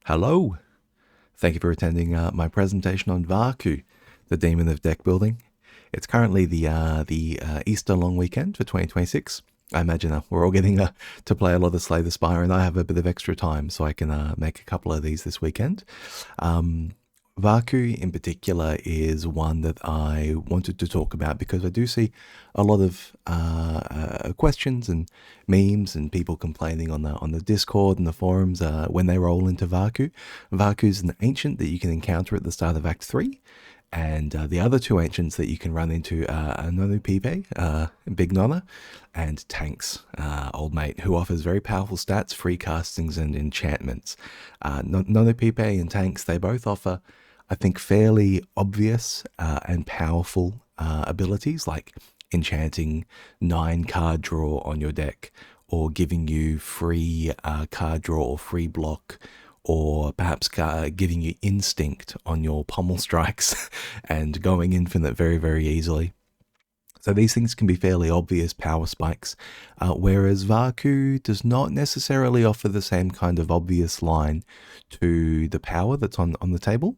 Hello! Thank you for attending my presentation on Vaku, the Demon of Deck Building. It's currently the Easter long weekend for 2026. I imagine we're all getting to play a lot of Slay the Spire, and I have a bit of extra time, so I can make a couple of these this weekend. Vaku in particular is one that I wanted to talk about because I do see a lot of questions and memes and people complaining on the Discord and the forums when they roll into Vaku. Vaku is an ancient that you can encounter at the start of Act 3. And the other two ancients that you can run into are Nonu Pipe, Big Nonna, and Tanks, Old Mate, who offers very powerful stats, free castings, and enchantments. Nonu Pipe and Tanks, they both offer, I think, fairly obvious and powerful abilities, like enchanting 9 card draw on your deck, or giving you free card draw or free block, or perhaps giving you instinct on your pommel strikes and going infinite very, very easily. So these things can be fairly obvious power spikes, whereas Vaku does not necessarily offer the same kind of obvious line to the power that's on the table.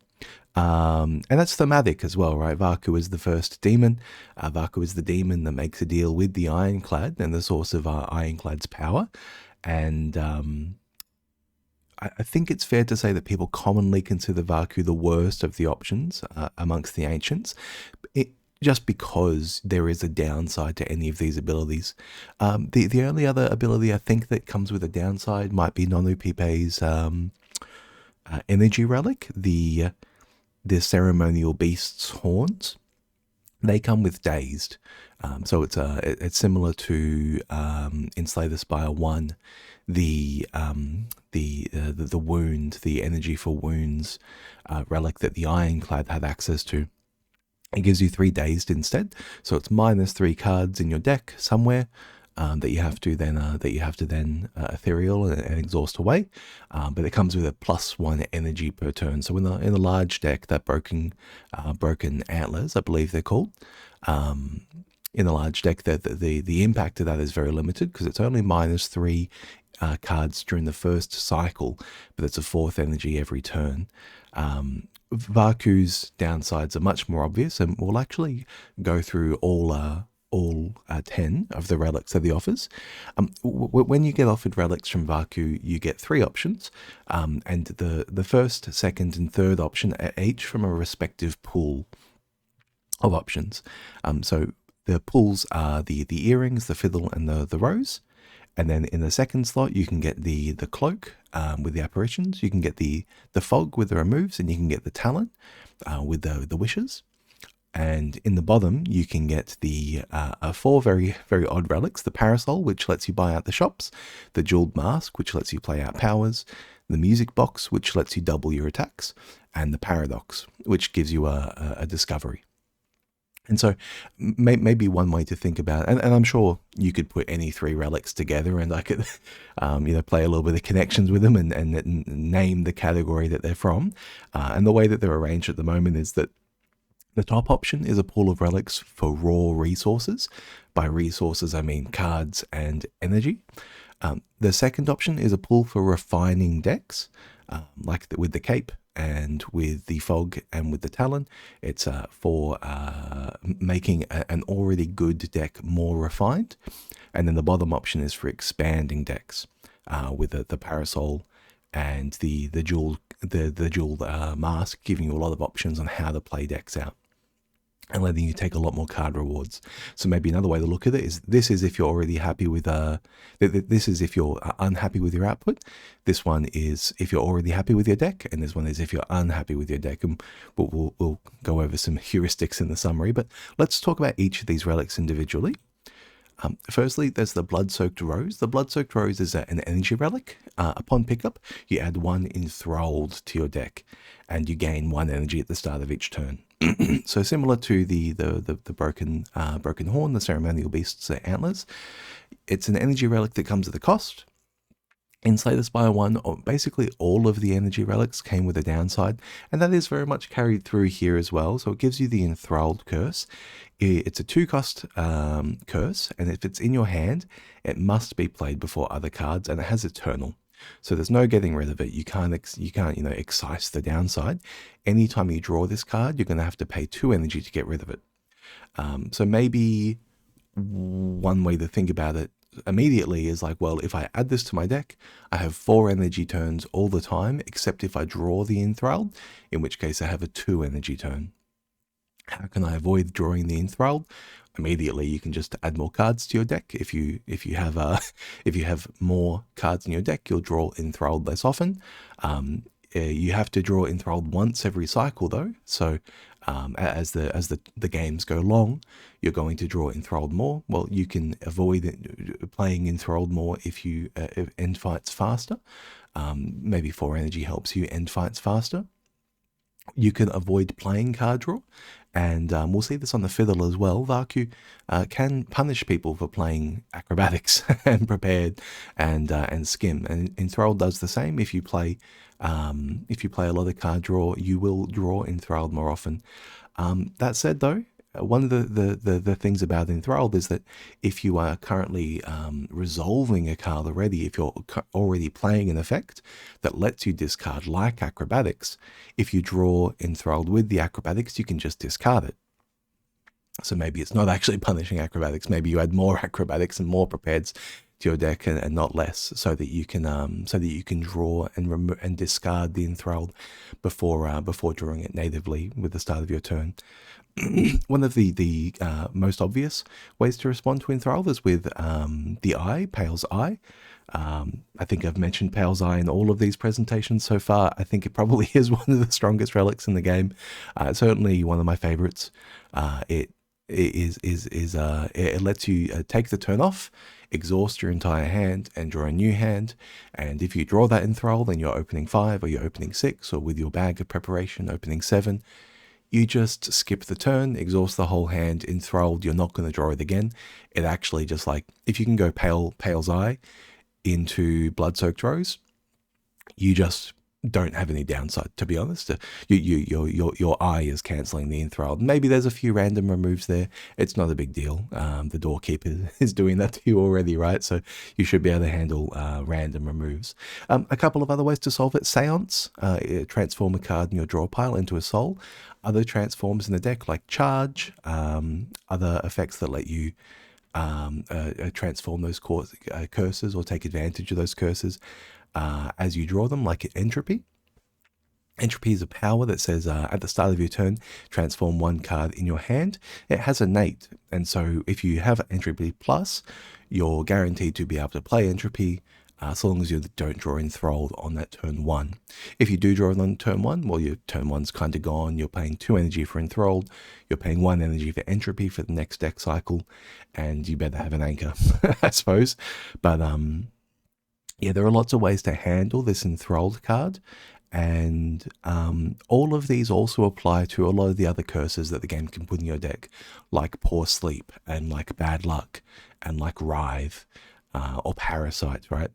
And that's thematic as well, right? Vaku is the first demon. Vaku is the demon that makes a deal with the Ironclad and the source of Ironclad's power. And I think it's fair to say that people commonly consider Vaku the worst of the options amongst the ancients, just because there is a downside to any of these abilities. The only other ability I think that comes with a downside might be Nonu Pipe's energy relic, the ceremonial beast's horns. They come with dazed, so it's similar to in Slay the Spire 1, the wound, the energy for wounds relic that the Ironclad had access to. It gives you 3 dazed instead, so it's -3 cards in your deck somewhere that you have to then ethereal and exhaust away. But it comes with a +1 energy per turn. So in a large deck, that broken antlers, I believe they're called. In a large deck, the impact of that is very limited because it's only -3 cards during the first cycle, but it's a 4th energy every turn. Vaku's downsides are much more obvious, and we'll actually go through all 10 of the relics that he offers. When you get offered relics from Vaku, you get 3 options, and the first, second, and third option are each from a respective pool of options. So the pools are the earrings, the fiddle, and the rose. And then in the second slot, you can get the cloak with the apparitions. You can get the fog with the removes, and you can get the talon with the wishes. And in the bottom, you can get the 4 very, very odd relics: the parasol, which lets you buy out the shops; the jeweled mask, which lets you play out powers; the music box, which lets you double your attacks; and the paradox, which gives you a discovery. And so maybe one way to think about it, and I'm sure you could put any 3 relics together, and I could play a little bit of connections with them and name the category that they're from. And the way that they're arranged at the moment is that the top option is a pool of relics for raw resources. By resources, I mean cards and energy. The second option is a pool for refining decks, like with the cape and with the fog and with the talon. It's for making an already good deck more refined. And then the bottom option is for expanding decks with the parasol and the jeweled mask, giving you a lot of options on how to play decks out and letting you take a lot more card rewards. So maybe another way to look at it is, this is if you're already happy with this is if you're unhappy with your output. This one is if you're already happy with your deck, and this one is if you're unhappy with your deck. And we'll go over some heuristics in the summary, but let's talk about each of these relics individually. Firstly, there's the Blood-Soaked Rose. The Blood-Soaked Rose is an energy relic. Upon pickup, you add 1 Enthralled to your deck, and you gain 1 energy at the start of each turn. So similar to the broken horn, the ceremonial beast's antlers, it's an energy relic that comes at a cost. In Slay the Spire 1, basically all of the energy relics came with a downside, and that is very much carried through here as well. So it gives you the Enthralled curse. It's a 2-cost curse, and if it's in your hand, it must be played before other cards, and it has Eternal. So there's no getting rid of it. You can't excise the downside. Anytime you draw this card, you're going to have to pay 2 energy to get rid of it. So maybe one way to think about it immediately is like, well, if I add this to my deck, I have 4 energy turns all the time, except if I draw the Enthralled, in which case I have a 2 energy turn. How can I avoid drawing the Enthralled? Immediately, you can just add more cards to your deck. If you have more cards in your deck, you'll draw Enthralled less often. You have to draw Enthralled once every cycle, though. So as the games go long, you're going to draw Enthralled more. Well, you can avoid playing Enthralled more if you end fights faster. Maybe 4 energy helps you end fights faster. You can avoid playing card draw, and we'll see this on the fiddle as well. Vaku can punish people for playing acrobatics and prepared and skim, and Enthralled does the same. If you play a lot of card draw, you will draw Enthralled more often. That said, though, one of the things about Enthralled is that if you are currently resolving a card already, if you're already playing an effect that lets you discard like acrobatics, if you draw Enthralled with the acrobatics, you can just discard it. So maybe it's not actually punishing acrobatics. Maybe you add more acrobatics and more prepareds to your deck and not less, so that you can draw and discard the Enthralled before drawing it natively with the start of your turn. One of the most obvious ways to respond to Enthralled is with the Eye, Pale's Eye. I think I've mentioned Pale's Eye in all of these presentations so far. I think it probably is one of the strongest relics in the game. Certainly one of my favorites. It lets you take the turn off, exhaust your entire hand, and draw a new hand. And if you draw that Enthralled, then you're opening 5, or you're opening 6, or with your bag of preparation opening 7. You just skip the turn, exhaust the whole hand. Enthralled, you're not going to draw it again. It actually just, like, if you can go Pale's Eye into Blood-Soaked Rose, you just don't have any downside, to be honest. Your Eye is cancelling the Enthralled. Maybe there's a few random removes there. It's not a big deal. The Doorkeeper is doing that to you already, right? So you should be able to handle random removes. A couple of other ways to solve it. Seance, transform a card in your draw pile into a soul. Other transforms in the deck, like Charge, other effects that let you transform those curses or take advantage of those curses as you draw them, like Entropy. Entropy is a power that says at the start of your turn, transform 1 card in your hand. It has innate, and so if you have Entropy Plus, you're guaranteed to be able to play Entropy so long as you don't draw Enthralled on that turn 1. If you do draw it on turn 1, well, your turn 1's kind of gone. You're paying 2 energy for Enthralled. You're paying 1 energy for Entropy for the next deck cycle, and you better have an anchor, I suppose. But yeah, there are lots of ways to handle this Enthralled card, and all of these also apply to a lot of the other curses that the game can put in your deck, like Poor Sleep, and like Bad Luck, and like Writhe, or Parasite, right?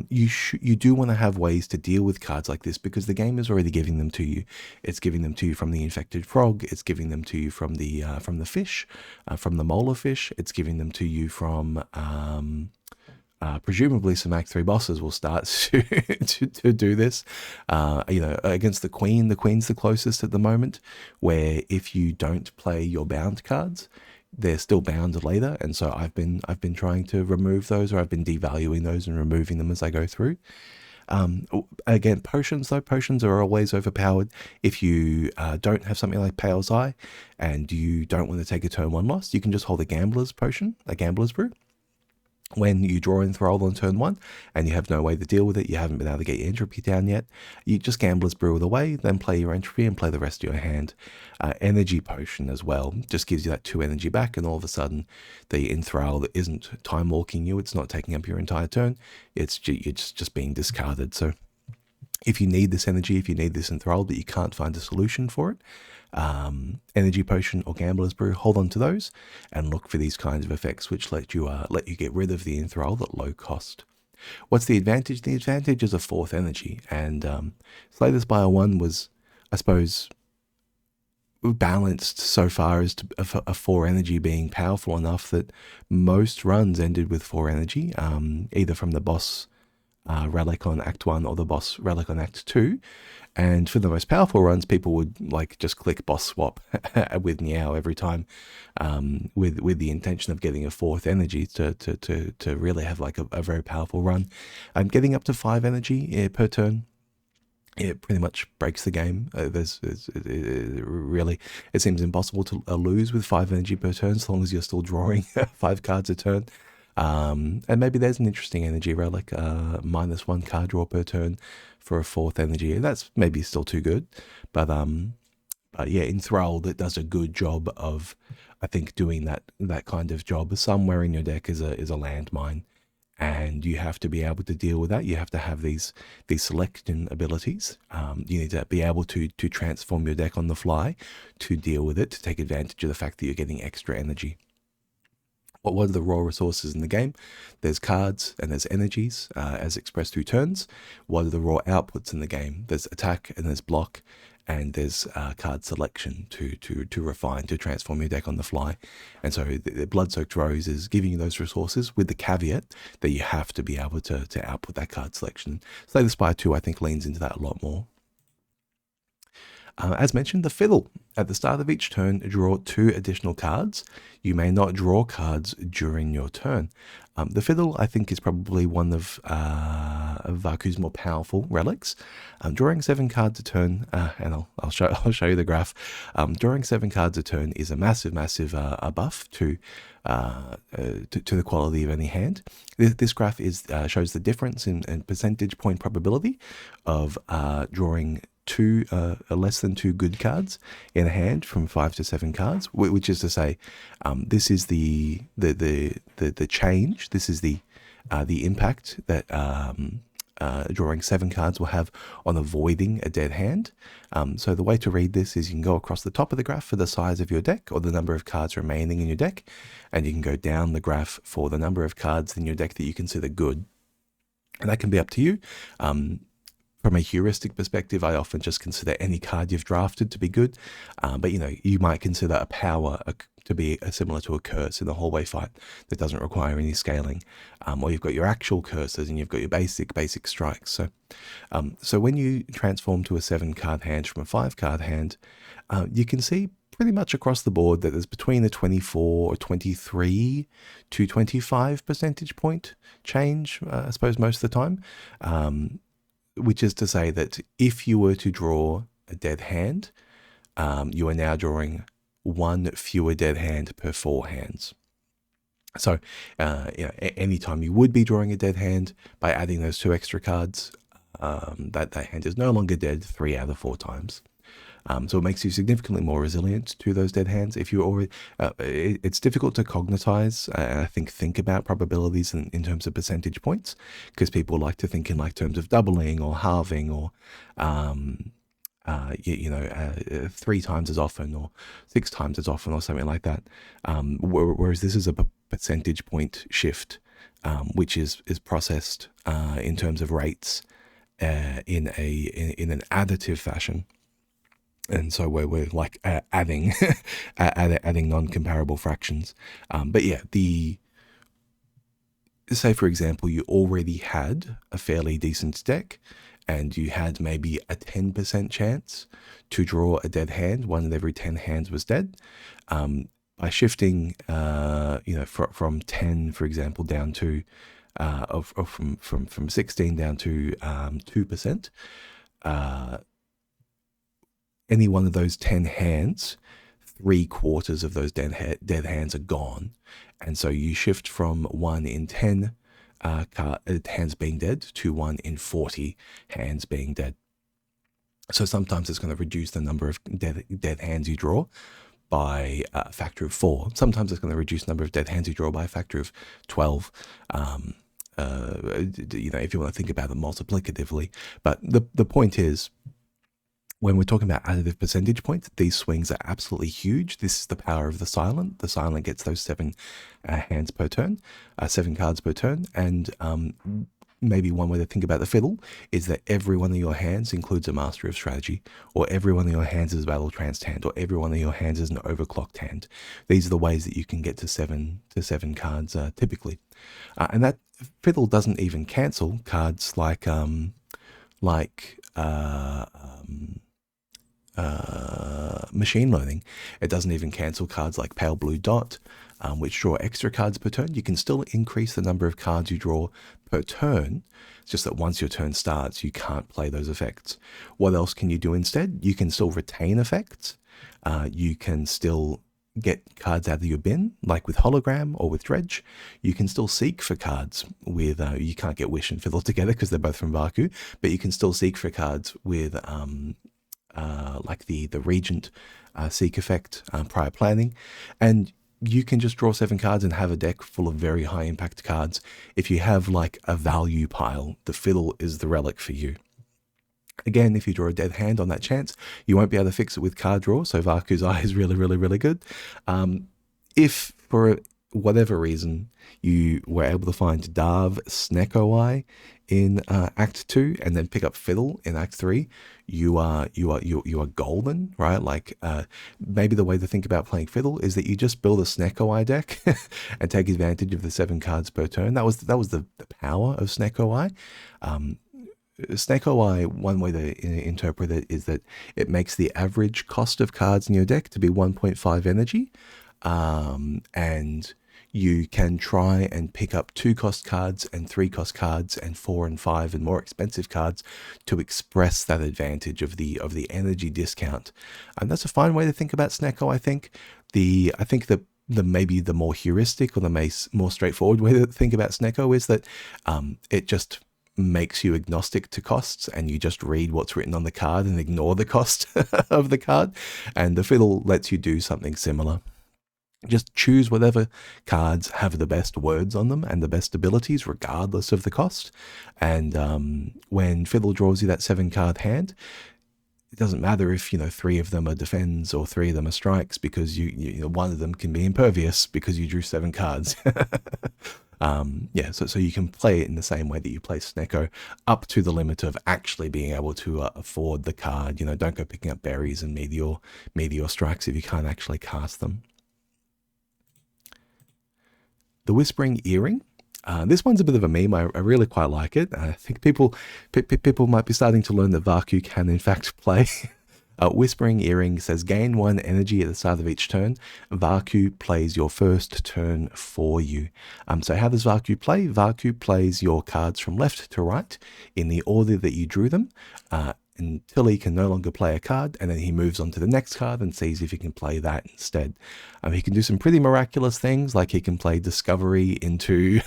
You do want to have ways to deal with cards like this, because the game is already giving them to you. It's giving them to you from the Infected Frog. It's giving them to you from the fish, from the molar fish. It's giving them to you from presumably some Act 3 bosses will start to do this. Against the Queen. The Queen's the closest at the moment, where if you don't play your bound cards, they're still bound later, and so I've been trying to remove those, or I've been devaluing those and removing them as I go through. Again, potions are always overpowered. If you don't have something like Pale's Eye, and you don't want to take a turn 1 loss, you can just hold a Gambler's Potion, a Gambler's Brew. When you draw Enthralled on turn 1 and you have no way to deal with it, you haven't been able to get your Entropy down yet, you just Gambler's Brew it away, then play your Entropy and play the rest of your hand. Energy Potion as well just gives you that 2 energy back, and all of a sudden the Enthralled isn't time walking you, it's not taking up your entire turn, you're just being discarded. So if you need this energy, if you need this Enthralled but you can't find a solution for it, Energy Potion or Gambler's Brew, hold on to those and look for these kinds of effects which let you get rid of the Enthralled at low cost. What's the advantage? The advantage is a 4th energy, and Slay Spire 1 was, I suppose, balanced so far as to a 4 energy being powerful enough that most runs ended with 4 energy, either from the boss relic on Act 1 or the boss relic on Act 2. And for the most powerful runs, people would like just click boss swap with Meow every time, with the intention of getting a 4th energy to really have like a very powerful run. Getting up to 5 energy per turn, it pretty much breaks the game. Really, it seems impossible to lose with 5 energy per turn, as long as you're still drawing 5 cards a turn. And maybe there's an interesting energy relic, -1 card draw per turn for a 4th energy. That's maybe still too good, but yeah, Enthralled, it does a good job of, I think, doing that kind of job. Somewhere in your deck is a landmine, and you have to be able to deal with that. You have to have these selection abilities. You need to be able to transform your deck on the fly to deal with it, to take advantage of the fact that you're getting extra energy. What are the raw resources in the game? There's cards and there's energies as expressed through turns. What are the raw outputs in the game? There's attack and there's block, and there's card selection to refine, to transform your deck on the fly. And so the Blood-Soaked Rose is giving you those resources with the caveat that you have to be able to output that card selection. So the Spire 2, I think, leans into that a lot more. As mentioned, the fiddle. At the start of each turn, draw 2 additional cards. You may not draw cards during your turn. The fiddle, I think, is probably one of Vaku's more powerful relics. Drawing 7 cards a turn, and I'll show you the graph. Drawing 7 cards a turn is a massive buff to the quality of any hand. This graph shows the difference in percentage point probability of drawing less than 2 good cards in a hand from 5 to 7 cards, which is to say, this is the change. This is the impact that drawing 7 cards will have on avoiding a dead hand. So the way to read this is you can go across the top of the graph for the size of your deck or the number of cards remaining in your deck, and you can go down the graph for the number of cards in your deck that you consider good. And that can be up to you. From a heuristic perspective, I often just consider any card you've drafted to be good. But you might consider a power to be similar to a curse in the hallway fight that doesn't require any scaling. Or you've got your actual curses and you've got your basic strikes. So when you transform to a 7-card hand from a 5-card hand, you can see pretty much across the board that there's between a 24 or 23 to 25 percentage point change, I suppose, most of the time. Which is to say that if you were to draw a dead hand, you are now drawing 1 fewer dead hand per 4 hands. So anytime you would be drawing a dead hand, by adding those 2 extra cards, that hand is no longer dead 3 out of 4 times. So it makes you significantly more resilient to those dead hands. If you already, it's difficult to cognitize, I think about probabilities in terms of percentage points, because people like to think in terms of doubling or halving or 3 times as often or 6 times as often or something like that. Whereas this is a percentage point shift, which is processed in terms of rates in an additive fashion. And so we're like adding non-comparable fractions. But yeah, say for example, you already had a fairly decent deck and you had maybe a 10% chance to draw a dead hand. 1 in every 10 hands was dead. By shifting, from 10, for example, down to, from 16 down to 2%, any one of those 10 hands, 3/4 of those dead hands are gone. And so you shift from 1 in 10 hands being dead to 1 in 40 hands being dead. So sometimes it's going to reduce the number of dead hands you draw by a factor of 4. Sometimes it's going to reduce the number of dead hands you draw by a factor of 12. If you want to think about it multiplicatively. But the point is, when we're talking about additive percentage points, these swings are absolutely huge. This is the power of the Silent. The Silent gets those 7 hands per turn, 7 cards per turn. And maybe one way to think about the fiddle is that every one of your hands includes a master of strategy, or every one of your hands is a battle tranced hand, or every one of your hands is an overclocked hand. These are the ways that you can get to seven cards typically, and that fiddle doesn't even cancel cards like machine learning. It doesn't even cancel cards like pale blue dot, which draw extra cards per turn. You can still increase the number of cards you draw per turn. It's just that once your turn starts, you can't play those effects. What else can you do instead? You can still retain effects. You can still get cards out of your bin, like with hologram or with dredge. You can still seek for cards with, you can't get wish and fiddle together because they're both from Vaku, but you can still seek for cards with like the regent seek effect, prior planning, and you can just draw 7 cards and have a deck full of very high impact cards. If you have like a value pile, the fiddle is the relic for you. Again, if you draw a dead hand on that chance, you won't be able to fix it with card draw, so Vaku's Eye is really, really, really good. If for whatever reason you were able to find Darv Sneko Eye in Act 2 and then pick up Fiddle in Act 3, you are golden, right? Like maybe the way to think about playing Fiddle is that you just build a Sneko Eye deck and take advantage of the 7 cards per turn. That was the power of Sneko Eye. Sneko Eye, one way to interpret it is that it makes the average cost of cards in your deck to be 1.5 energy, and you can try and pick up 2-cost cards and 3-cost cards and 4 and 5 and more expensive cards to express that advantage of the energy discount. And that's a fine way to think about Sneko. I think that maybe the more heuristic or the more straightforward way to think about Sneko is that it just makes you agnostic to costs, and you just read what's written on the card and ignore the cost of the card. And the fiddle lets you do something similar. Just choose whatever cards have the best words on them and the best abilities, regardless of the cost. And when fiddle draws you that 7-card hand, it doesn't matter if 3 of them are defends or 3 of them are strikes, because you one of them can be impervious because you drew 7 cards. Yeah, so you can play it in the same way that you play Sneko, up to the limit of actually being able to afford the card. Don't go picking up berries and meteor strikes if you can't actually cast them. The Whispering Earring. This one's a bit of a meme. I really quite like it. I think people might be starting to learn that Vaku can in fact play. Whispering Earring says gain 1 energy at the start of each turn. Vaku plays your first turn for you. So how does Vaku play? Vaku plays your cards from left to right in the order that you drew them, until he can no longer play a card, and then he moves on to the next card and sees if he can play that instead. He can do some pretty miraculous things, like he can play Discovery into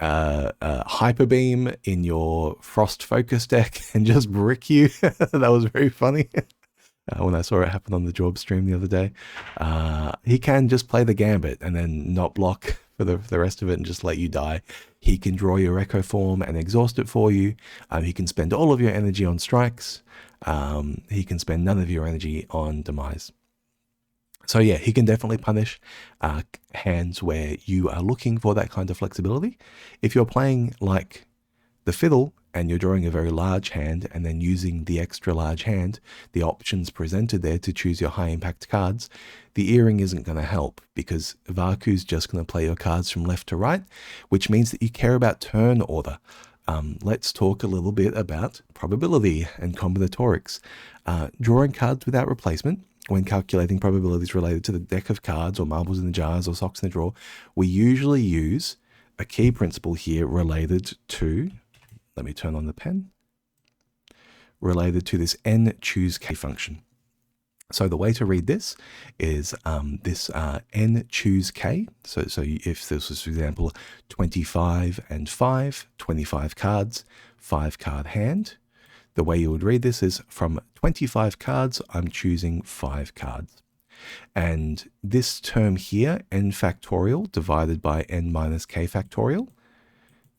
Hyper Beam in your Frost Focus deck and just brick you. That was very funny. When I saw it happen on the Job stream the other day. He can just play the Gambit and then not block for the rest of it and just let you die. He can draw your Echo Form and exhaust it for you. He can spend all of your energy on strikes. He can spend none of your energy on demise. So yeah, he can definitely punish hands where you are looking for that kind of flexibility. If you're playing like the Fiddle and you're drawing a very large hand and then using the extra large hand, the options presented there to choose your high impact cards, the earring isn't going to help, because Vaku's just going to play your cards from left to right, which means that you care about turn order. Let's talk a little bit about probability and combinatorics. Drawing cards without replacement, when calculating probabilities related to the deck of cards or marbles in the jars or socks in the drawer, we usually use a key principle here related to, let me turn on the pen, related to this n choose k function. So the way to read this is this n choose k. So if this was, for example, 25 and 5, 25 cards, 5 card hand, the way you would read this is from 25 cards, I'm choosing 5 cards. And this term here, n factorial divided by n minus k factorial,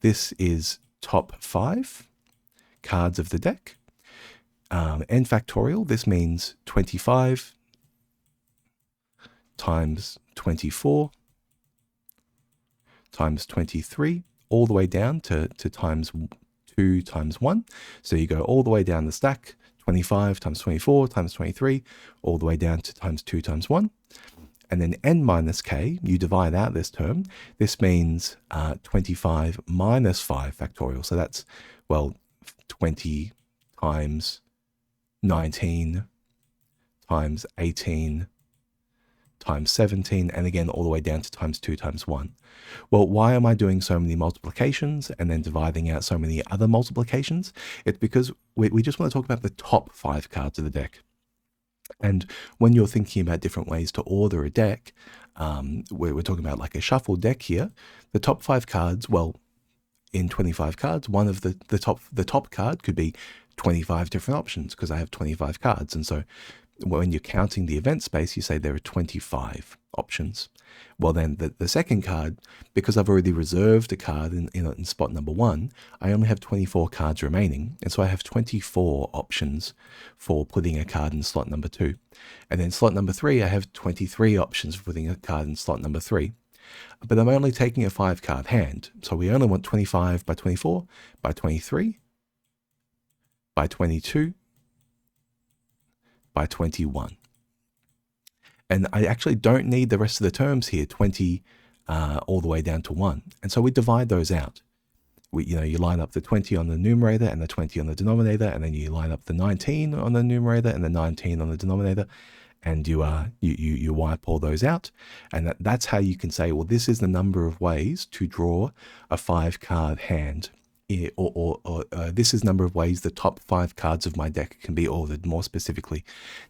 this is top 5 cards of the deck. N factorial, this means 25 times 24 times 23 all the way down to times 2 times 1. So you go all the way down the stack, 25 times 24 times 23, all the way down to times 2 times 1. And then n minus k, you divide out this term. This means 25 minus 5 factorial. So that's, well, 20 times 19 times 18 times 17, and again all the way down to times 2 times 1. Well, why am I doing so many multiplications and then dividing out so many other multiplications? It's because we just want to talk about the top 5 cards of the deck. And when you're thinking about different ways to order a deck, we're talking about like a shuffle deck here. The top 5 cards, well, in 25 cards, one of the top card could be 25 different options because I have 25 cards. And so when you're counting the event space, you say there are 25 options. Well, then the second card, because I've already reserved a card in spot number 1, I only have 24 cards remaining. And so I have 24 options for putting a card in slot number 2. And then slot number 3, I have 23 options for putting a card in slot number 3. But I'm only taking a 5-card hand. So we only want 25 by 24, by 23, by 22, by 21. And I actually don't need the rest of the terms here, 20 all the way down to 1. And so we divide those out. You line up the 20 on the numerator and the 20 on the denominator, and then you line up the 19 on the numerator and the 19 on the denominator, and you wipe all those out. And that's how you can say, well, this is the number of ways to draw a 5-card hand. Or this is the number of ways the top 5 cards of my deck can be ordered more specifically.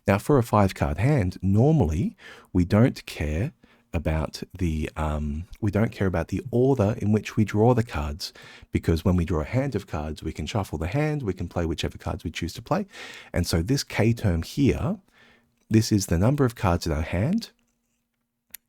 Now, for a 5-card hand, normally we don't care about the order in which we draw the cards, because when we draw a hand of cards, we can shuffle the hand, we can play whichever cards we choose to play. And so this K term here, this is the number of cards in our hand,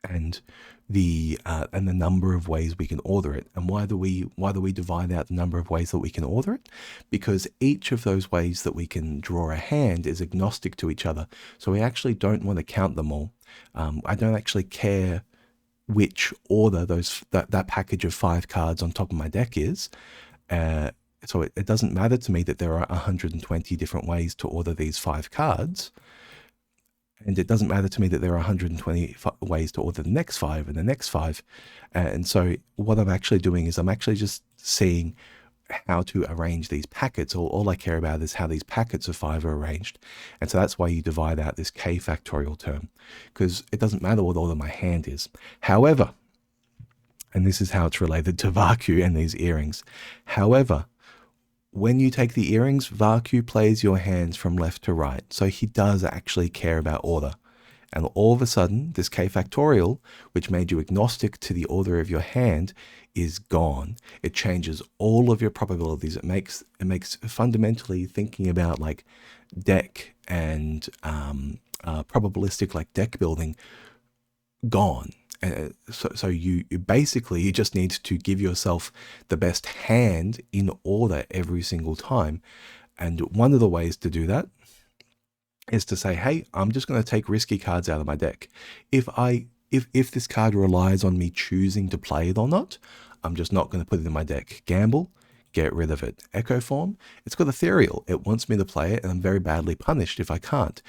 and the number of ways we can order it. And why do we divide out the number of ways that we can order it? Because each of those ways that we can draw a hand is agnostic to each other. So we actually don't want to count them all. I don't actually care which order that package of 5 cards on top of my deck is. So it doesn't matter to me that there are 120 different ways to order these 5 cards. And it doesn't matter to me that there are 120 ways to order the next 5 and the next 5. And so what I'm actually doing is I'm actually just seeing how to arrange these packets. All I care about is how these packets of 5 are arranged. And so that's why you divide out this K factorial term, because it doesn't matter what order my hand is. However, and this is how it's related to Vaku and these earrings. However, when you take the earrings, Vaku plays your hands from left to right. So he does actually care about order. And all of a sudden, this K factorial, which made you agnostic to the order of your hand, is gone. It changes all of your probabilities. It makes fundamentally thinking about like deck and probabilistic like deck building gone. So you basically just need to give yourself the best hand in order every single time. And one of the ways to do that is to say, hey, I'm just going to take risky cards out of my deck. If this card relies on me choosing to play it or not, I'm just not going to put it in my deck. Gamble, get rid of it. Echo form, it's got ethereal. It wants me to play it, and I'm very badly punished if I can't.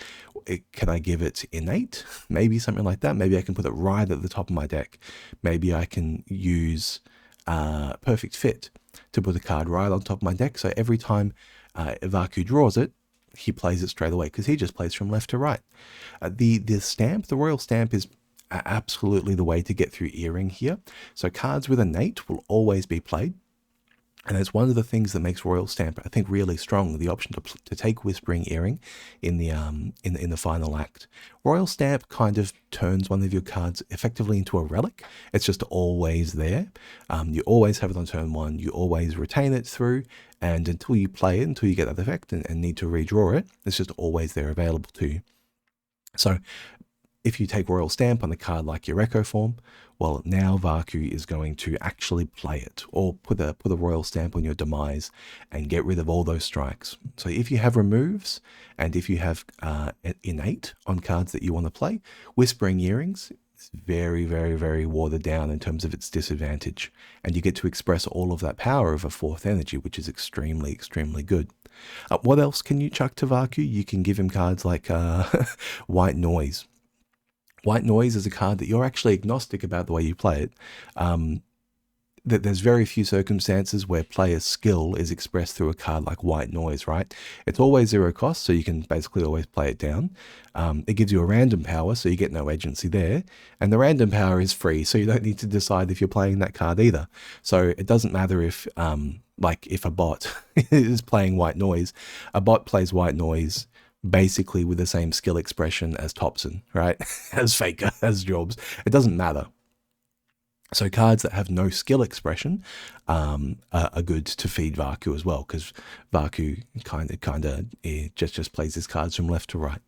Can I give it innate? Maybe something like that. Maybe I can put it right at the top of my deck. Maybe I can use perfect fit to put a card right on top of my deck. So every time Vaku draws it, he plays it straight away because he just plays from left to right. The royal stamp is absolutely the way to get through earring here. So cards with innate will always be played. And it's one of the things that makes Royal Stamp, I think, really strong, the option to take Whispering Earring in the final act. Royal Stamp kind of turns one of your cards effectively into a relic. It's just always there. You always have it on turn 1. You always retain it through, and until you play it, until you get that effect and need to redraw it, it's just always there available to you. So if you take Royal Stamp on the card like your Echo form, well, now Vaku is going to actually play it, or put a Royal Stamp on your demise and get rid of all those strikes. So if you have removes, and if you have innate on cards that you want to play, Whispering Earrings It's very, very, very watered down in terms of its disadvantage. And you get to express all of that power of a fourth energy, which is extremely, extremely good. What else can you chuck to Vaku? You can give him cards like White Noise. White Noise is a card that you're actually agnostic about the way you play it. That there's very few circumstances where player skill is expressed through a card like White Noise, right? It's always 0 cost, so you can basically always play it down. It gives you a random power, so you get no agency there. And the random power is free, so you don't need to decide if you're playing that card either. So it doesn't matter if, if a bot is playing White Noise, a bot plays White Noise basically with the same skill expression as Thompson, right? As Faker, as Jobs. It doesn't matter. So cards that have no skill expression are good to feed Vaku as well, because Vaku kind of just plays his cards from left to right.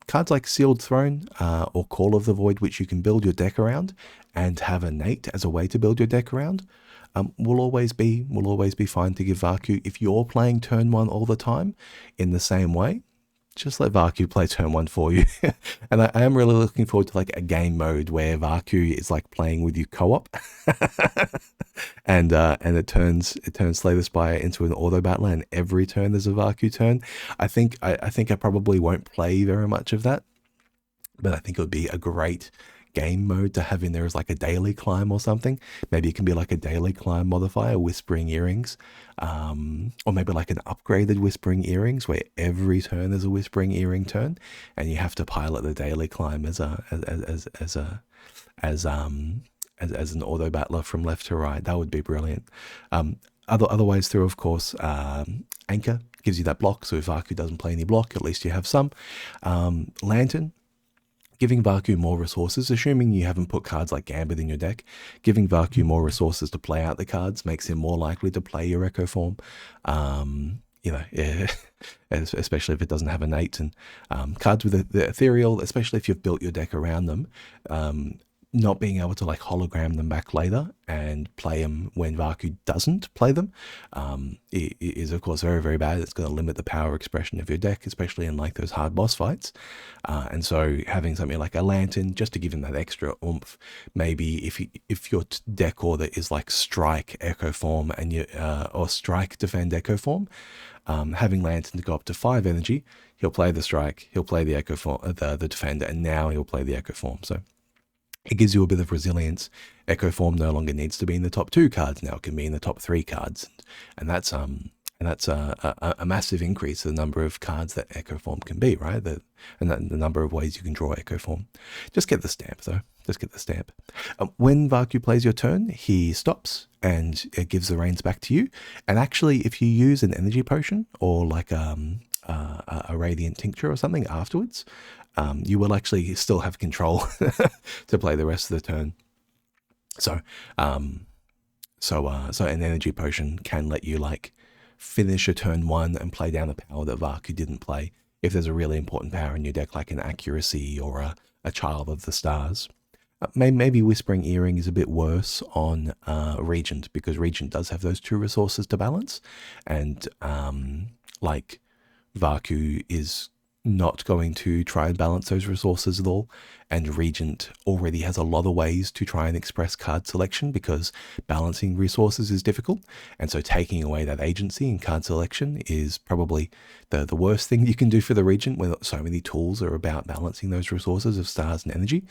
Cards like Sealed Throne or Call of the Void, which you can build your deck around and have innate as a way to build your deck around, will always be fine to give Vaku. If you're playing turn 1 all the time in the same way, just let Vaku play turn 1 for you. And I am really looking forward to like a game mode where Vaku is like playing with you co-op. and it turns Slay the Spire into an auto battler, and every turn there's a Vaku turn. I think I probably won't play very much of that, but I think it would be a great game mode to have in there as like a daily climb or something. Maybe it can be like a daily climb modifier, Whispering Earrings, or maybe like an upgraded Whispering Earrings where every turn is a Whispering Earring turn, and you have to pilot the daily climb as an auto battler from left to right. That would be brilliant. Other ways through, of course, Anchor gives you that block, so if Vaku doesn't play any block, at least you have some. Lantern, giving Vaku more resources, assuming you haven't put cards like Gambit in your deck, giving Vaku more resources to play out the cards makes him more likely to play your Echo Form. Especially if it doesn't have innate, and cards with the ethereal, especially if you've built your deck around them, not being able to like hologram them back later and play them when Vaku doesn't play them is of course very, very bad. It's going to limit the power expression of your deck, especially in like those hard boss fights. And so having something like a Lantern just to give him that extra oomph. Maybe if your deck order is like Strike Echo Form and or Strike Defend Echo Form, having Lantern to go up to 5 energy, he'll play the Strike, he'll play the Echo Form, the Defender, and now he'll play the Echo Form. So it gives you a bit of resilience. Echo Form no longer needs to be in the top 2 cards. Now it can be in the top 3 cards. And that's a massive increase in the number of cards that Echo Form can be, right? And the number of ways you can draw Echo Form. Just get the stamp, though. Just get the stamp. When Vaku plays your turn, he stops and it gives the reins back to you. And actually, if you use an energy potion or like a radiant tincture or something afterwards, you will actually still have control to play the rest of the turn. So an energy potion can let you like finish a turn 1 and play down the power that Vaku didn't play if there's a really important power in your deck, like an accuracy or a Child of the Stars. Maybe Whispering Earring is a bit worse on Regent, because Regent does have those 2 resources to balance, and like Vaku is not going to try and balance those resources at all, and Regent already has a lot of ways to try and express card selection because balancing resources is difficult, and so taking away that agency in card selection is probably the worst thing you can do for the Regent, when so many tools are about balancing those resources of stars and energy.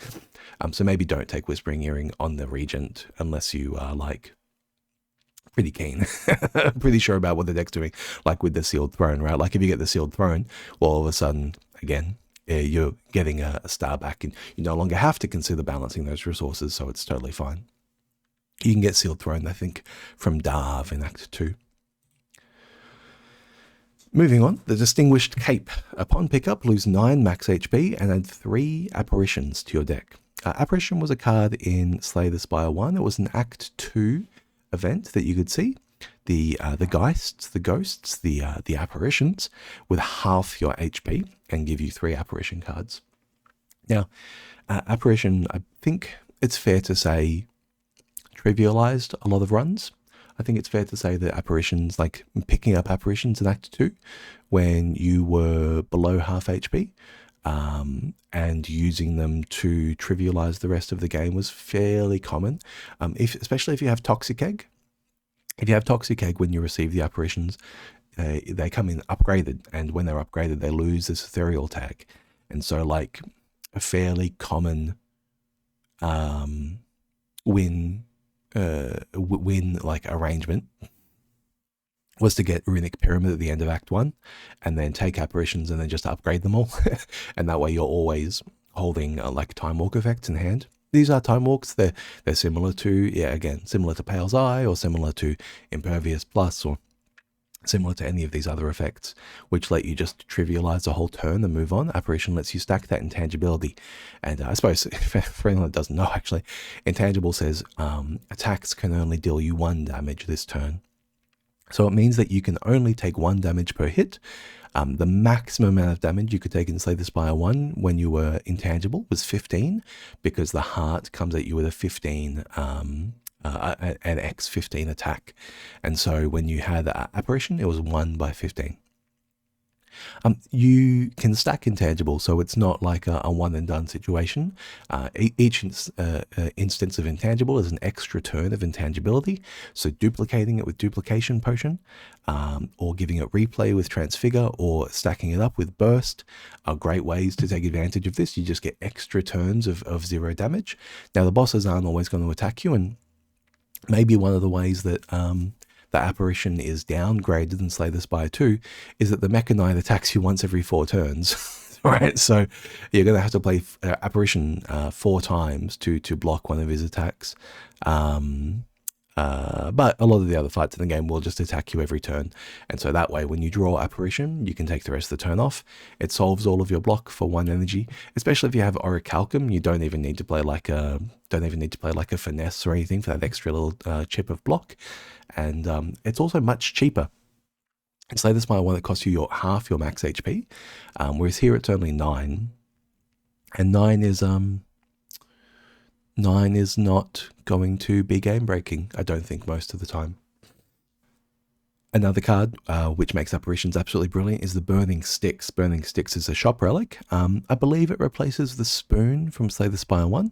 So maybe don't take Whispering Earring on the Regent unless you are like pretty keen, pretty sure about what the deck's doing, like with the Sealed Throne, right? Like if you get the Sealed Throne, well, all of a sudden, again, you're getting a star back, and you no longer have to consider balancing those resources, so it's totally fine. You can get Sealed Throne, I think, from Darv in Act 2. Moving on, the Distinguished Cape. Upon pickup, lose 9 max HP and add 3 Apparitions to your deck. Apparition was a card in Slay the Spire 1. It was an Act 2 event that you could see. The Geists, the Ghosts, the Apparitions with half your HP and give you 3 Apparition cards. Now, Apparition, I think it's fair to say, trivialized a lot of runs. I think it's fair to say that Apparitions, like picking up Apparitions in Act 2 when you were below half HP, and using them to trivialize the rest of the game was fairly common. Especially if you have Toxic Egg. If you have Toxic Egg, when you receive the apparitions, they come in upgraded, and when they're upgraded, they lose this ethereal tag. And so, like, a fairly common win like arrangement was to get Runic Pyramid at the end of Act 1, and then take apparitions and then just upgrade them all. And that way you're always holding like Time Walk effects in hand. These are Time Walks. They're similar to, similar to Pale's Eye, or similar to Impervious Plus, or similar to any of these other effects, which let you just trivialize the whole turn and move on. Apparition lets you stack that intangibility. And I suppose, for anyone that doesn't know, actually, intangible says attacks can only deal you 1 damage this turn. So it means that you can only take 1 damage per hit. The maximum amount of damage you could take in Slay the Spire 1 when you were intangible was 15, because the heart comes at you with a 15, an X15 attack. And so when you had apparition, it was 1 by 15. You can stack intangible, so it's not like a one and done situation. Each instance of intangible is an extra turn of intangibility, so duplicating it with duplication potion, or giving it replay with transfigure, or stacking it up with burst are great ways to take advantage of this. You just get extra turns of 0 damage. Now the bosses aren't always going to attack you, and maybe one of the ways that the apparition is downgraded in Slay the Spire 2 is that the Mecha Knight attacks you once every 4 turns, right? So you're going to have to play apparition 4 times to block one of his attacks. But a lot of the other fights in the game will just attack you every turn. And so that way, when you draw apparition, you can take the rest of the turn off. It solves all of your block for 1 energy, especially if you have Orichalcum. You don't even need to play like a finesse or anything for that extra little chip of block. And it's also much cheaper. Slay the Spire 1, that costs you half your max HP, whereas here it's only 9. And 9 is not going to be game breaking, I don't think, most of the time. Another card which makes apparitions absolutely brilliant is the Burning Sticks. Burning Sticks is a shop relic. I believe it replaces the Spoon from Slay the Spire 1,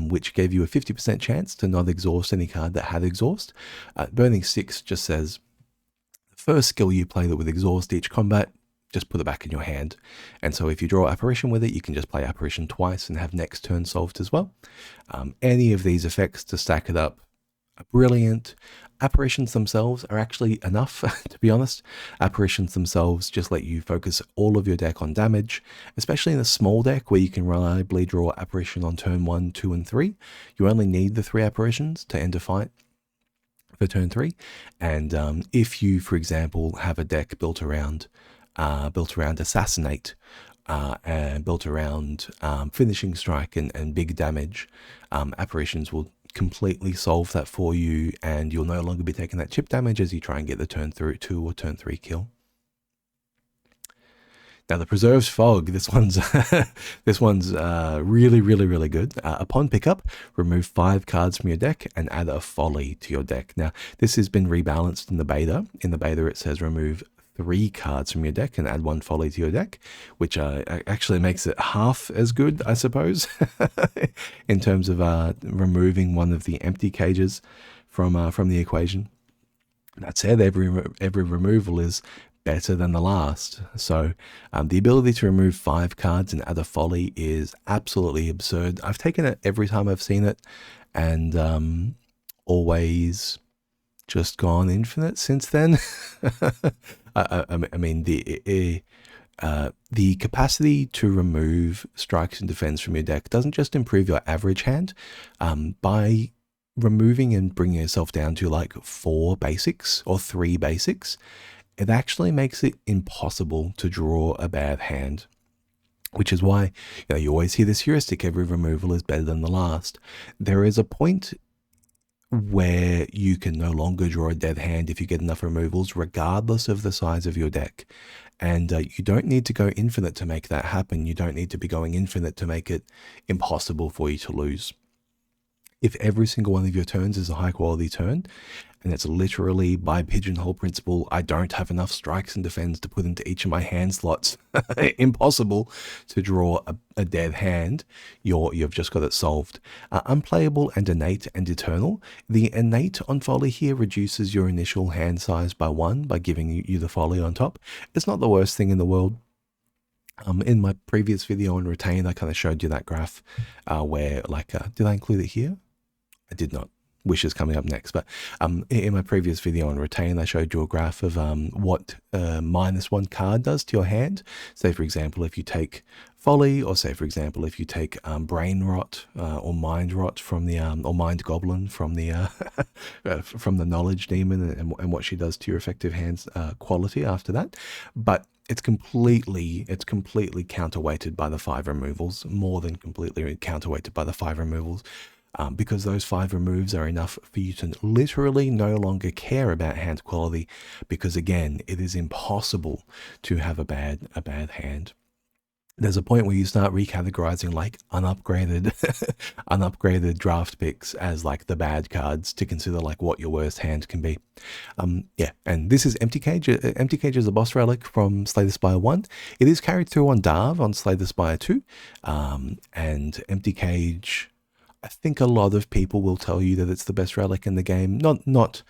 which gave you a 50% chance to not exhaust any card that had exhaust. Burning Sticks just says, the first skill you play that with exhaust each combat, just put it back in your hand. And so if you draw apparition with it, you can just play apparition twice and have next turn solved as well. Any of these effects to stack it up are brilliant. Apparitions themselves are actually enough, to be honest. Apparitions themselves just let you focus all of your deck on damage, especially in a small deck where you can reliably draw apparition on turn 1, 2, and 3. You only need the 3 apparitions to end a fight for turn 3. And if you, for example, have a deck built around Assassinate, and built around Finishing Strike and big damage, apparitions will completely solve that for you, and you'll no longer be taking that chip damage as you try and get the turn 2 or turn 3 kill. Now the Preserved Fog, this one's really, really, really good. Upon pickup, remove 5 cards from your deck and add a Folly to your deck. Now this has been rebalanced in the beta. In the beta it says remove 3 cards from your deck and add 1 Folly to your deck, which actually makes it half as good, I suppose, in terms of removing one of the empty cages from the equation. That said, every removal is better than the last. So the ability to remove 5 cards and add a Folly is absolutely absurd. I've taken it every time I've seen it, and always just gone infinite since then. I mean, the capacity to remove strikes and defense from your deck doesn't just improve your average hand. By removing and bringing yourself down to like 4 basics or 3 basics, it actually makes it impossible to draw a bad hand. Which is why, you always hear this heuristic: every removal is better than the last. There is a point where you can no longer draw a dead hand if you get enough removals, regardless of the size of your deck. And you don't need to go infinite to make that happen. You don't need to be going infinite to make it impossible for you to lose. If every single one of your turns is a high quality turn, and it's literally by pigeonhole principle, I don't have enough strikes and defends to put into each of my hand slots. Impossible to draw a dead hand. You've just got it solved. Unplayable and innate and eternal. The innate on folly here reduces your initial hand size by 1 by giving you the folly on top. It's not the worst thing in the world. In my previous video on retain, I kind of showed you that graph where, like, did I include it here? I did not. Wish is coming up next, but in my previous video on retain, I showed you a graph of what -1 card does to your hand. Say, for example, if you take folly, or say, for example, if you take brain rot or mind rot from the or mind goblin from the from the knowledge demon, and what she does to your effective hands quality after that. But it's completely counterweighted by the 5 removals, more than completely counterweighted by the 5 removals. Because those 5 removes are enough for you to literally no longer care about hand quality, because again, it is impossible to have a bad hand. There's a point where you start recategorizing like unupgraded unupgraded draft picks as like the bad cards to consider like what your worst hand can be. Yeah, and this is Empty Cage. Empty Cage is a boss relic from Slay the Spire 1. It is carried through on Darv on Slay the Spire 2. And Empty Cage, I think a lot of people will tell you that it's the best relic in the game. Not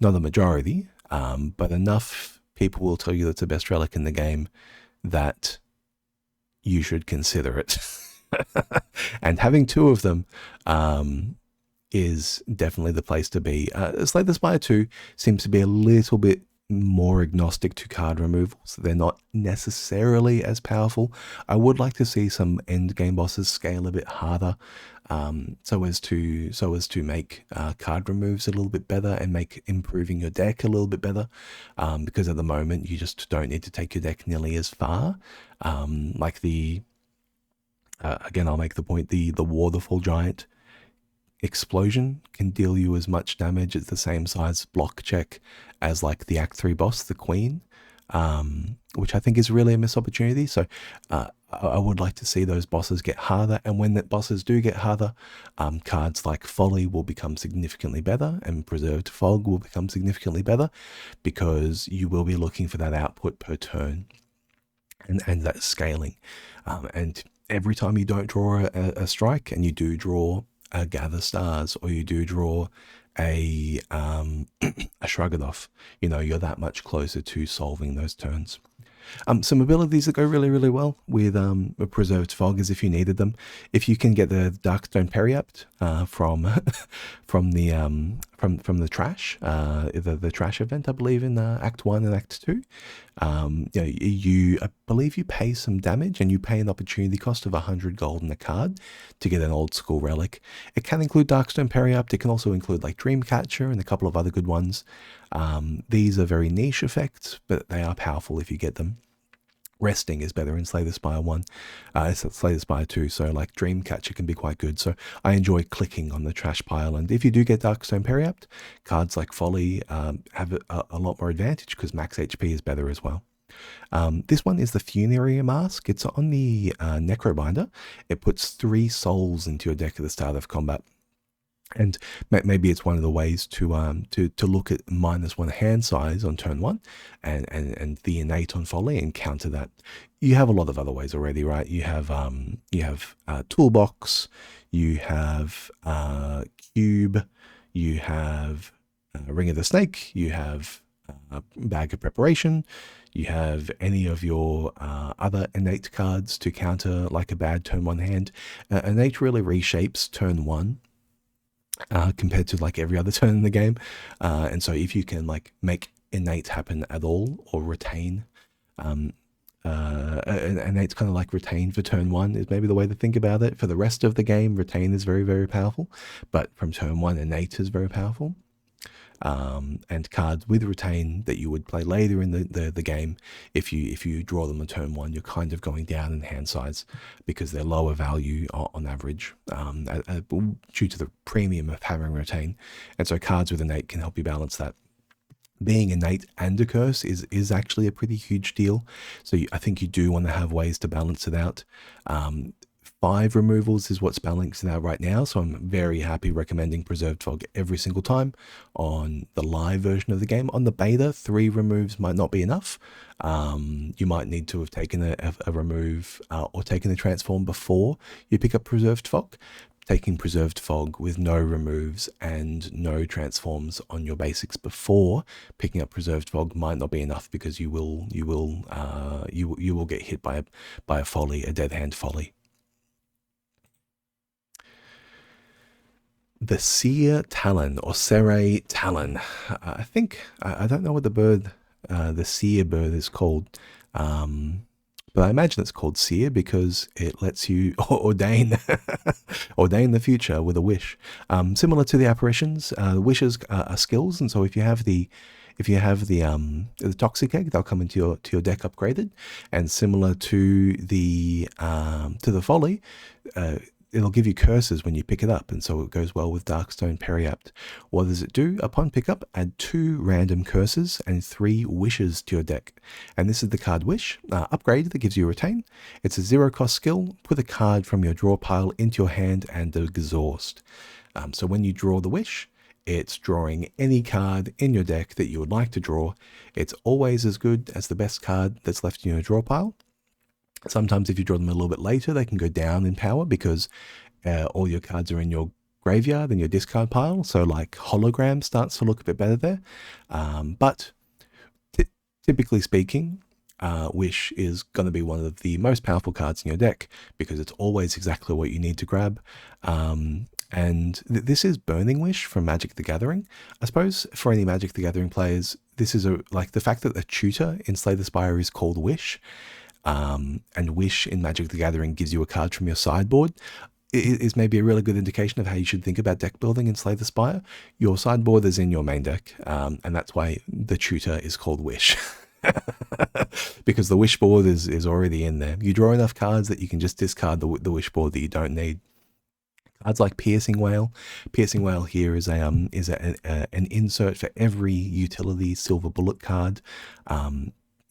a majority, but enough people will tell you that it's the best relic in the game that you should consider it. And having 2 of them is definitely the place to be. Slay the Spire 2 seems to be a little bit more agnostic to card removals. They're not necessarily as powerful. I would like to see some end game bosses scale a bit harder, so as to make card removes a little bit better and make improving your deck a little bit better, because at the moment you just don't need to take your deck nearly as far. Like the again, I'll make the point, the waterfall giant explosion can deal you as much damage at the same size block check as like the Act 3 boss, the Queen, which I think is really a missed opportunity. So I would like to see those bosses get harder, and when the bosses do get harder, cards like Folly will become significantly better, and Preserved Fog will become significantly better, because you will be looking for that output per turn and that scaling. And every time you don't draw a strike, and you do draw a Gather Stars, or you do draw a Shrug It Off, you know, you're that much closer to solving those turns. Some abilities that go really, really well with Preserved Fog is if you needed them. If you can get the Darkstone Periapt from the trash, the trash event, I believe, in Act 1 and Act 2, I believe you pay some damage, and you pay an opportunity cost of 100 gold in a card to get an old school relic. It can include Darkstone Periapt. It can also include like Dreamcatcher and a couple of other good ones. These are very niche effects, but they are powerful if you get them. Resting is better in Slay the Spire 1, Slay the Spire 2, so like Dreamcatcher can be quite good. So I enjoy clicking on the trash pile, and if you do get Darkstone Periapt, cards like Folly have a lot more advantage because max HP is better as well. This one is the Funerary Mask. It's on the Necrobinder. It puts 3 souls into your deck at the start of combat. And maybe it's one of the ways to look at -1 hand size on turn 1 and the innate on Folly and counter that. You have a lot of other ways already, right? You have Toolbox, you have Cube, you have Ring of the Snake, you have Bag of Preparation, you have any of your other innate cards to counter like a bad turn 1 hand. Innate really reshapes turn 1. Compared to like every other turn in the game, and so if you can like make innate happen at all, or retain, innate's kind of like retain for turn 1 is maybe the way to think about it. For the rest of the game, retain is very, very powerful, but from turn 1, innate is very powerful. And cards with retain that you would play later in the game, if you draw them on turn 1, you're kind of going down in hand size because they're lower value on average, due to the premium of having retain. And so cards with innate can help you balance that. Being innate and a curse is actually a pretty huge deal. So I think you do want to have ways to balance it out. 5 removals is what's balanced out right now, so I'm very happy recommending Preserved Fog every single time on the live version of the game. On the beta, 3 removes might not be enough. You might need to have taken a remove or taken a transform before you pick up Preserved Fog. Taking Preserved Fog with no removes and no transforms on your basics before picking up Preserved Fog might not be enough, because you will get hit by a folly, a dead hand folly. The Seer talon, or Seer talon. I think I don't know what the Seer bird is called. But I imagine it's called Seer because it lets you ordain the future with a wish. Similar to the apparitions, wishes are skills, and so if you have the toxic egg, they'll come into your deck upgraded. And similar to the folly, it'll give you curses when you pick it up, and so it goes well with Darkstone Periapt. What does it do? Upon pickup, add 2 random curses and 3 wishes to your deck. And this is the card Wish. Upgrade that gives you Retain. It's a 0-cost skill. Put a card from your draw pile into your hand and exhaust. So when you draw the Wish, it's drawing any card in your deck that you would like to draw. It's always as good as the best card that's left in your draw pile. Sometimes if you draw them a little bit later, they can go down in power because all your cards are in your graveyard and your discard pile. So like Hologram starts to look a bit better there. But typically speaking, Wish is going to be one of the most powerful cards in your deck because it's always exactly what you need to grab. And this is Burning Wish from Magic the Gathering. I suppose for any Magic the Gathering players, this is like the fact that the tutor in Slay the Spire is called Wish. And Wish in Magic the Gathering gives you a card from your sideboard, is maybe a really good indication of how you should think about deck building in Slay the Spire. Your sideboard is in your main deck, and that's why the tutor is called Wish. Because the wish board is already in there. You draw enough cards that you can just discard the wish board that you don't need. Cards like Piercing Whale. Piercing Whale here is an insert for every utility silver bullet card.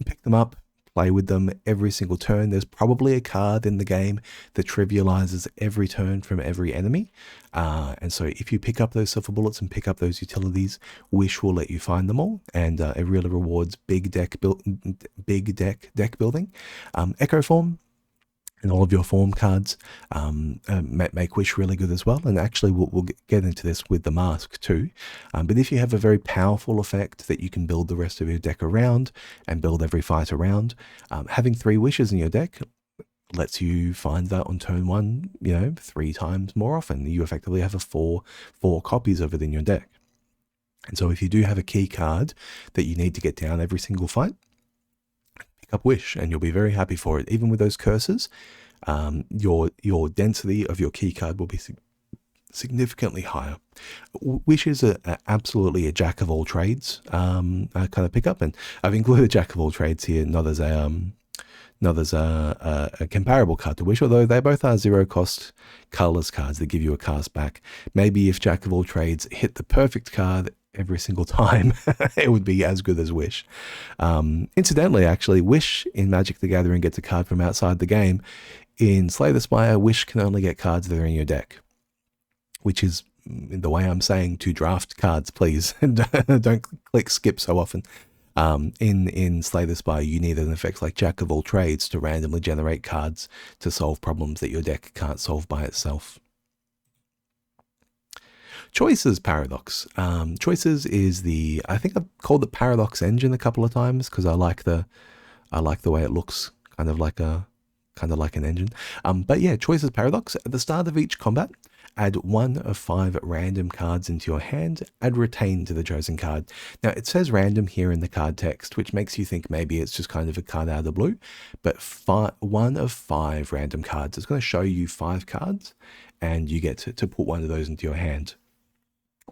Pick them up. Play with them every single turn. There's probably a card in the game that trivializes every turn from every enemy. And so if you pick up those silver bullets and pick up those utilities, Wish will let you find them all. And it really rewards big deck building. Echo Form and all of your form cards make Wish really good as well. And actually, we'll get into this with the mask too. But if you have a very powerful effect that you can build the rest of your deck around and build every fight around, having 3 wishes in your deck lets you find that on turn 1, 3 times more often. You effectively have four copies of it in your deck. And so if you do have a key card that you need to get down every single fight, up Wish and you'll be very happy for it. Even with those curses, your density of your key card will be significantly higher. Wish is absolutely a jack of all trades kind of pickup, and I've included jack of all trades here, not as a comparable card to Wish, although they both are 0-cost colorless cards that give you a cast back. Maybe if jack of all trades hit the perfect card every single time, it would be as good as Wish. Incidentally, actually, Wish in Magic the Gathering gets a card from outside the game. In Slay the Spire, Wish can only get cards that are in your deck, which is the way I'm saying to draft cards, please. Don't click skip so often. In Slay the Spire, you need an effect like Jack of all Trades to randomly generate cards to solve problems that your deck can't solve by itself. Choices Paradox. Choices is I think I've called it Paradox Engine a couple of times because I like the way it looks, kind of like an engine. But yeah, Choices Paradox. At the start of each combat, add 1 of 5 random cards into your hand, add Retain to the chosen card. Now it says random here in the card text, which makes you think maybe it's just kind of a card out of the blue, but 1 of 5 random cards. It's going to show you 5 cards and you get to put 1 of those into your hand.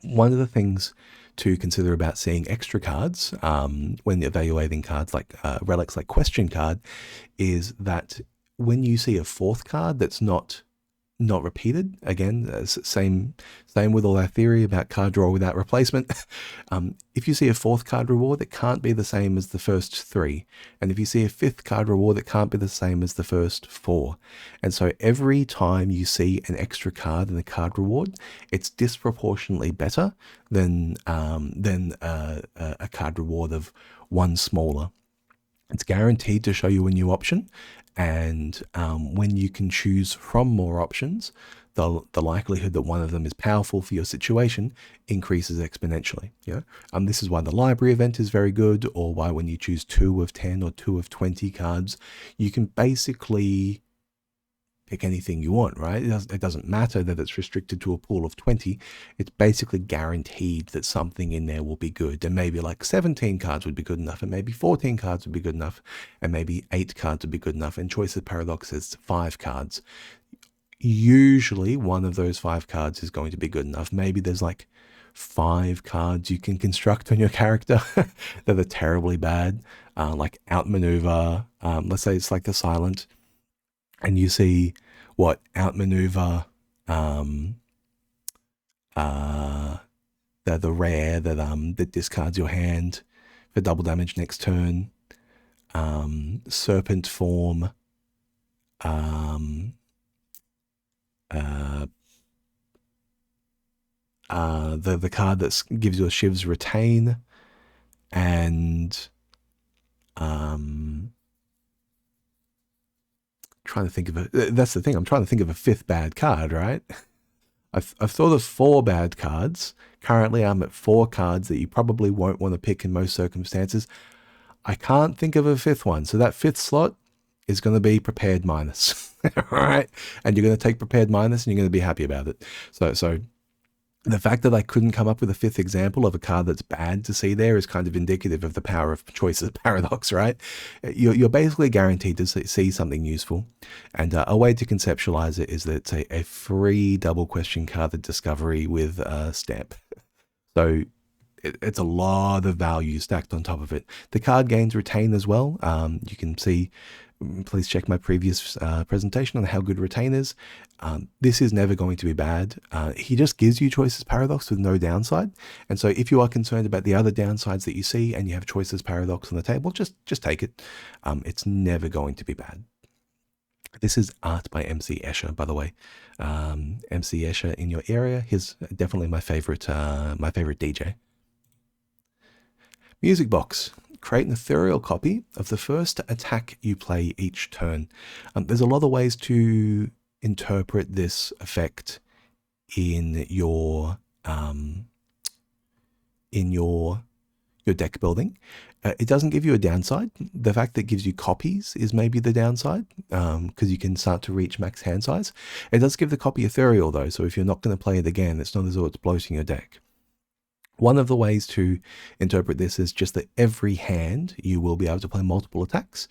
One of the things to consider about seeing extra cards when evaluating cards like relics like Question Card is that when you see a 4th card that's not not repeated. Again, same with all our theory about card draw without replacement. If you see a fourth card reward, it can't be the same as the first three. And if you see a fifth card reward, it can't be the same as the first four. And so every time you see an extra card in the card reward, it's disproportionately better than a card reward of one smaller. It's guaranteed to show you a new option, and when you can choose from more options, the likelihood that one of them is powerful for your situation increases exponentially. This is why the library event is very good, or why when you choose 2 of 10 or 2 of 20 cards, you can basically pick anything you want, right? It doesn't matter that it's restricted to a pool of 20. It's basically guaranteed that something in there will be good. And maybe like 17 cards would be good enough, and maybe 14 cards would be good enough, and maybe 8 cards would be good enough. And Choices Paradox is 5 cards. Usually one of those 5 cards is going to be good enough. Maybe there's like 5 cards you can construct on your character that are terribly bad, like outmaneuver. Let's say it's like the silent, and you see what outmaneuver, the rare that discards your hand for double damage next turn, serpent form, the card that gives you a Shiv's Retain, and trying to think of that's the thing, I'm trying to think of a 5th bad card, right? I've thought of 4 bad cards. Currently I'm at 4 cards that you probably won't want to pick in most circumstances. I can't think of a 5th one, so that 5th slot is going to be Prepared Minus. All right, and you're going to take Prepared Minus and you're going to be happy about it. So the fact that I couldn't come up with a 5th example of a card that's bad to see there is kind of indicative of the power of Choices Paradox, right? You're basically guaranteed to see something useful. And a way to conceptualize it is that it's a free double question card discovery with a stamp. So it's a lot of value stacked on top of it. The card gains Retain as well. You can see, please check my previous presentation on how good Retain is. This is never going to be bad. He just gives you Choices Paradox with no downside. And so if you are concerned about the other downsides that you see and you have Choices Paradox on the table, just take it. It's never going to be bad. This is art by MC Escher, by the way. MC Escher in your area. He's definitely my favorite DJ. Music box. Create an ethereal copy of the first attack you play each turn. There's a lot of ways to interpret this effect in your deck building. It doesn't give you a downside. The fact that it gives you copies is maybe the downside, because you can start to reach max hand size. It does give the copy ethereal though, so if you're not going to play it again, it's not as though it's bloating your deck. One of the ways to interpret this is just that every hand you will be able to play multiple attacks.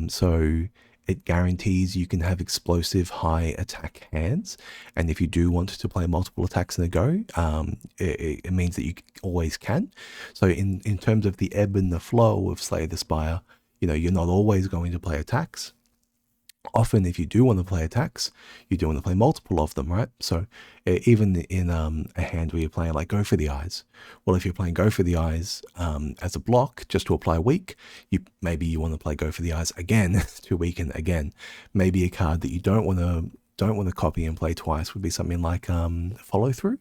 So it guarantees you can have explosive high attack hands. And if you do want to play multiple attacks in a go, it means that you always can. So in terms of the ebb and the flow of Slay the Spire, you're not always going to play attacks. Often, if you do want to play attacks, you do want to play multiple of them, right? So even in a hand where you're playing like Go for the Eyes, well, if you're playing Go for the Eyes as a block just to apply weak, maybe you want to play Go for the Eyes again to weaken again. Maybe a card that you don't want to copy and play twice would be something like Follow Through.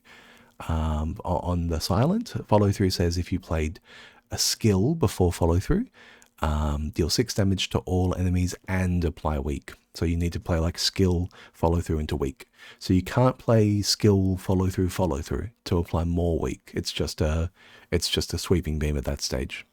On the silent, Follow Through says if you played a skill before Follow Through, deal 6 damage to all enemies and apply weak. So you need to play like skill, follow through into weak. So you can't play skill, follow through to apply more weak. It's just a sweeping beam at that stage.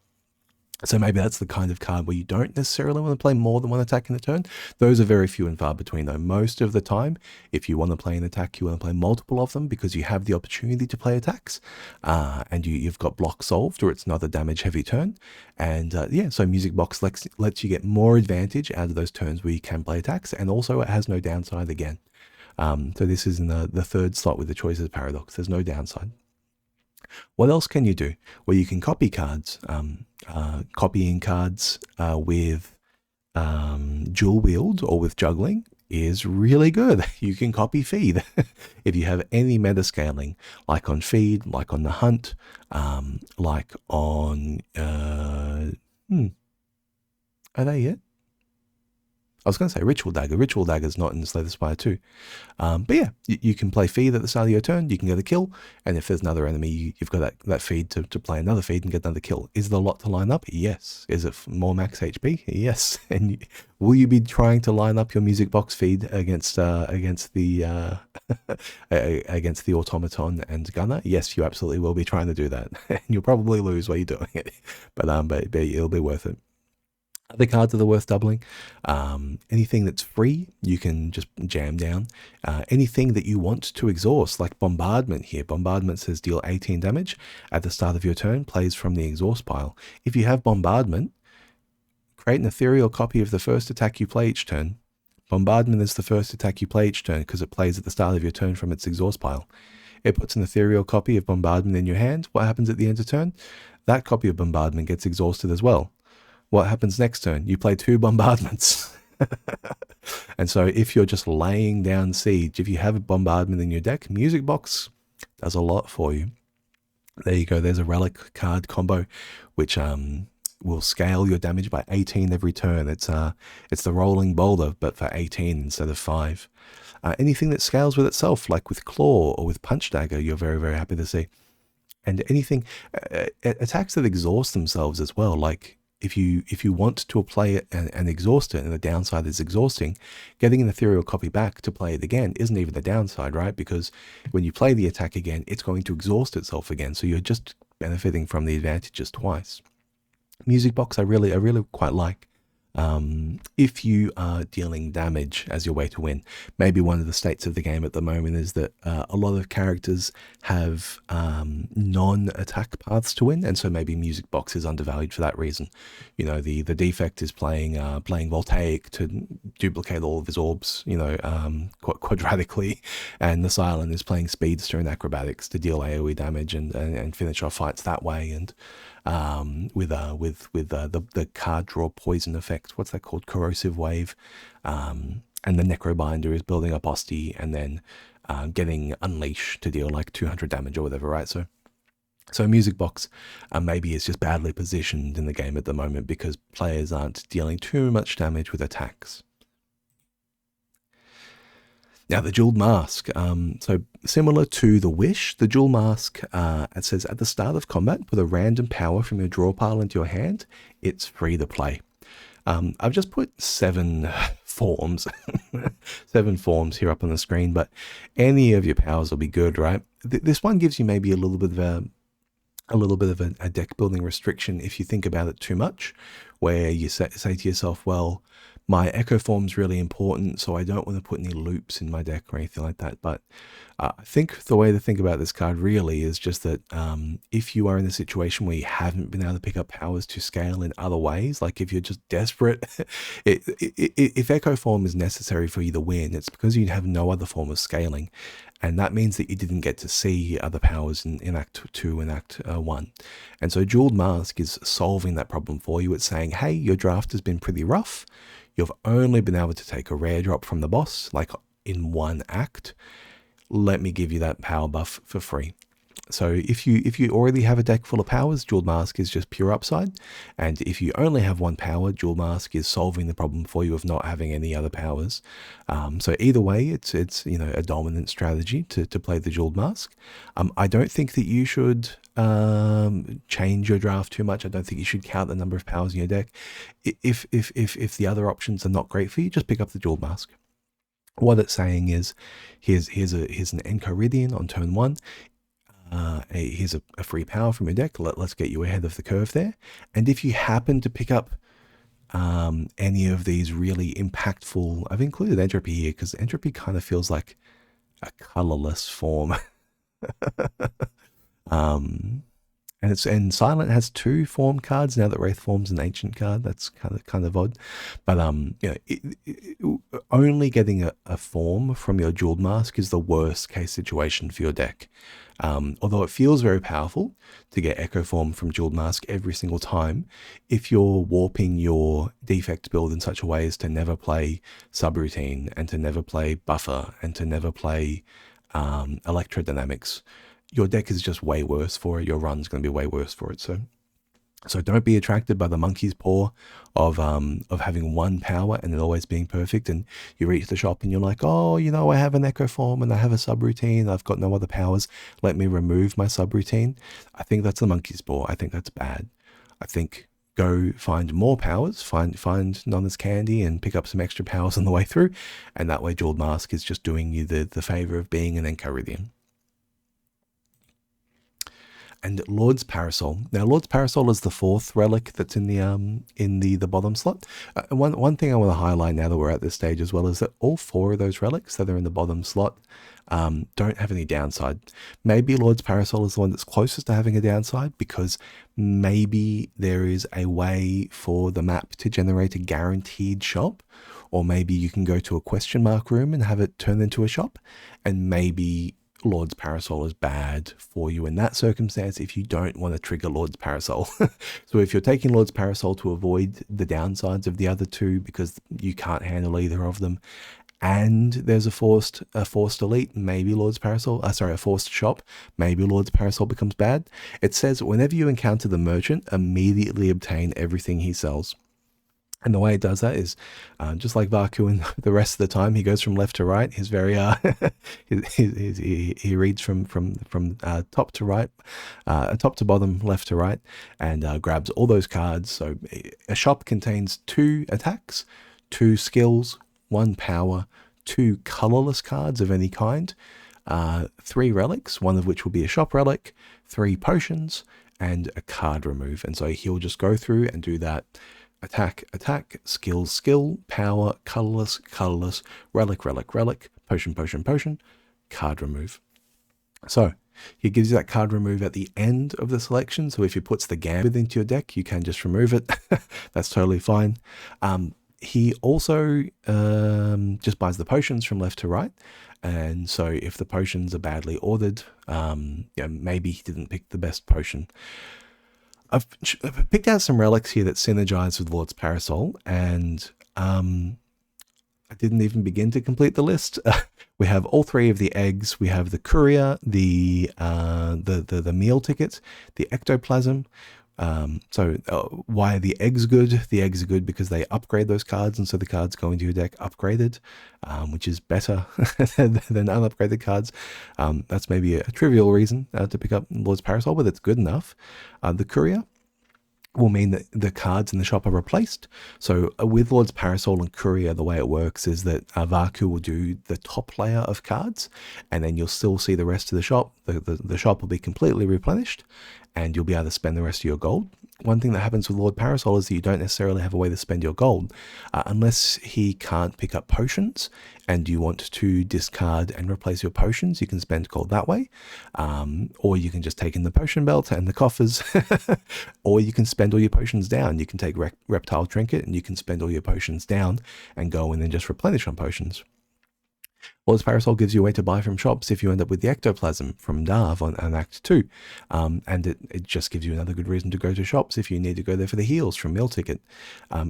So maybe that's the kind of card where you don't necessarily want to play more than one attack in a turn. Those are very few and far between though. Most of the time, if you want to play an attack, you want to play multiple of them because you have the opportunity to play attacks, and you've got block solved, or it's not a damage heavy turn. And so Music Box lets you get more advantage out of those turns where you can play attacks, and also it has no downside again. So this is in the 3rd slot with the Choices Paradox. There's no downside. What else can you do? Well, you can copy cards. Copying cards with dual wield or with juggling is really good. You can copy feed. If you have any meta scaling, like on feed, like on the hunt, like on, are they yet? I was going to say Ritual Dagger. Ritual Dagger's not in Slay the Spire 2. But yeah, you can play feed at the start of your turn, you can get a kill, and if there's another enemy, you've got that feed to play another feed and get another kill. Is there a lot to line up? Yes. Is it more max HP? Yes. And will you be trying to line up your music box feed against the against the automaton and gunner? Yes, you absolutely will be trying to do that. And you'll probably lose while you're doing it. But it'll be worth it. Other cards that are worth doubling. Anything that's free, you can just jam down. Anything that you want to exhaust, like Bombardment here. Bombardment says deal 18 damage at the start of your turn, plays from the exhaust pile. If you have Bombardment, create an ethereal copy of the first attack you play each turn. Bombardment is the first attack you play each turn because it plays at the start of your turn from its exhaust pile. It puts an ethereal copy of Bombardment in your hand. What happens at the end of turn? That copy of Bombardment gets exhausted as well. What happens next turn? You play 2 bombardments. And so if you're just laying down siege, if you have a bombardment in your deck, Music Box does a lot for you. There you go. There's a Relic card combo, which will scale your damage by 18 every turn. It's the Rolling Boulder, but for 18 instead of 5. Anything that scales with itself, like with Claw or with Punch Dagger, you're very, very happy to see. And anything, attacks that exhaust themselves as well, like if you want to play it and exhaust it, and the downside is exhausting, getting an ethereal copy back to play it again isn't even the downside, right? Because when you play the attack again, it's going to exhaust itself again. So you're just benefiting from the advantages twice. Music Box I really quite like. If you are dealing damage as your way to win, maybe one of the states of the game at the moment is that a lot of characters have non-attack paths to win, and so maybe Music Box is undervalued for that reason. You know, the defect is playing Voltaic to duplicate all of his orbs, you know, quadratically, and the Silent is playing Speedster and Acrobatics to deal AoE damage and finish off fights that way, and with the card draw poison effect. What's that called? Corrosive Wave. And the Necrobinder is building up Osti and then getting Unleash to deal like 200 damage or whatever, right? So Music Box maybe is just badly positioned in the game at the moment because players aren't dealing too much damage with attacks. Now, the Jeweled Mask. So similar to the Wish, the Jeweled Mask, it says at the start of combat, put a random power from your draw pile into your hand. It's free to play. I've just put 7 forms, 7 forms here up on the screen, but any of your powers will be good, right? This one gives you maybe a little bit of a deck building restriction if you think about it too much, where you say to yourself, well, my Echo Form's really important, so I don't want to put any loops in my deck or anything like that. But I think the way to think about this card really is just that if you are in a situation where you haven't been able to pick up powers to scale in other ways, like if you're just desperate, if Echo Form is necessary for you to win, it's because you have no other form of scaling. And that means that you didn't get to see other powers in Act 2 and Act 1. And so Jeweled Mask is solving that problem for you. It's saying, hey, your draft has been pretty rough. You've only been able to take a rare drop from the boss, like in 1 act. Let me give you that power buff for free. So if you already have a deck full of powers, Jeweled Mask is just pure upside. And if you only have 1 power, Jeweled Mask is solving the problem for you of not having any other powers. So either way, it's you know, a dominant strategy to play the Jeweled Mask. I don't think that you should change your draft too much. I don't think you should count the number of powers in your deck. If the other options are not great for you, just pick up the Jeweled Mask. What it's saying is, here's an Enchiridion on turn 1. Here's a free power from your deck. Let's get you ahead of the curve there. And if you happen to pick up any of these really impactful, I've included Entropy here because Entropy kind of feels like a colorless form. And Silent has 2 form cards now that Wraith Form's an ancient card. That's kind of odd, but you know, only getting a form from your Jeweled Mask is the worst case situation for your deck. Although it feels very powerful to get Echo Form from Jeweled Mask every single time, if you're warping your defect build in such a way as to never play Subroutine and to never play Buffer and to never play Electrodynamics, your deck is just way worse for it. Your run's going to be way worse for it. So don't be attracted by the monkey's paw of having one power and it always being perfect. And you reach the shop and you're like, oh, you know, I have an Echo Form and I have a subroutine. I've got no other powers. Let me remove my subroutine. I think that's the monkey's paw. I think that's bad. I think go find more powers, find Nana's Candy and pick up some extra powers on the way through. And that way Jeweled Mask is just doing you the favor of being an Enchiridion. And Lord's Parasol. Now, Lord's Parasol is the fourth relic that's in the bottom slot. One thing I want to highlight now that we're at this stage as well is that all four of those relics that are in the bottom slot don't have any downside. Maybe Lord's Parasol is the one that's closest to having a downside because maybe there is a way for the map to generate a guaranteed shop, or maybe you can go to a question mark room and have it turn into a shop, and maybe Lord's Parasol is bad for you in that circumstance if you don't want to trigger Lord's Parasol. So if you're taking Lord's Parasol to avoid the downsides of the other two because you can't handle either of them, and there's a forced elite, maybe Lord's Parasol, a forced shop, maybe Lord's Parasol becomes bad. It says whenever you encounter the merchant, immediately obtain everything he sells. And the way it does that is just like Vaku and the rest of the time, he goes from left to right. He's very he reads from top to right, top to bottom, left to right, and grabs all those cards. So a shop contains 2 attacks, 2 skills, 1 power, 2 colorless cards of any kind, 3 relics, one of which will be a shop relic, 3 potions, and a card remove. And so he'll just go through and do that. Attack, skill, power, colorless, relic, potion, card remove. So he gives you that card remove at the end of the selection. So if he puts the Gambit into your deck, you can just remove it. That's totally fine. He also just buys the potions from left to right. And so if the potions are badly ordered, maybe he didn't pick the best potion. I've picked out some relics here that synergize with Lord's Parasol, and I didn't even begin to complete the list. We have all 3 of the eggs. We have the courier, the meal ticket, the ectoplasm. Why are the eggs good? The eggs are good because they upgrade those cards, and so the cards go into your deck upgraded, which is better than unupgraded cards. That's maybe a trivial reason to pick up Lord's Parasol, but it's good enough. The courier will mean that the cards in the shop are replaced. So with Lord's Parasol and Courier, the way it works is that Vaku will do the top layer of cards, and then you'll still see the rest of the shop. The shop will be completely replenished, and you'll be able to spend the rest of your gold. One thing that happens with Lord Parasol is that you don't necessarily have a way to spend your gold unless he can't pick up potions and you want to discard and replace your potions. You can spend gold that way, or you can just take in the potion belt and the coffers, or you can spend all your potions down. You can take Reptile Trinket and you can spend all your potions down and go in and just replenish on potions. Lord's Parasol gives you a way to buy from shops if you end up with the ectoplasm from Darv on Act 2. And it just gives you another good reason to go to shops if you need to go there for the heals from Meal Ticket.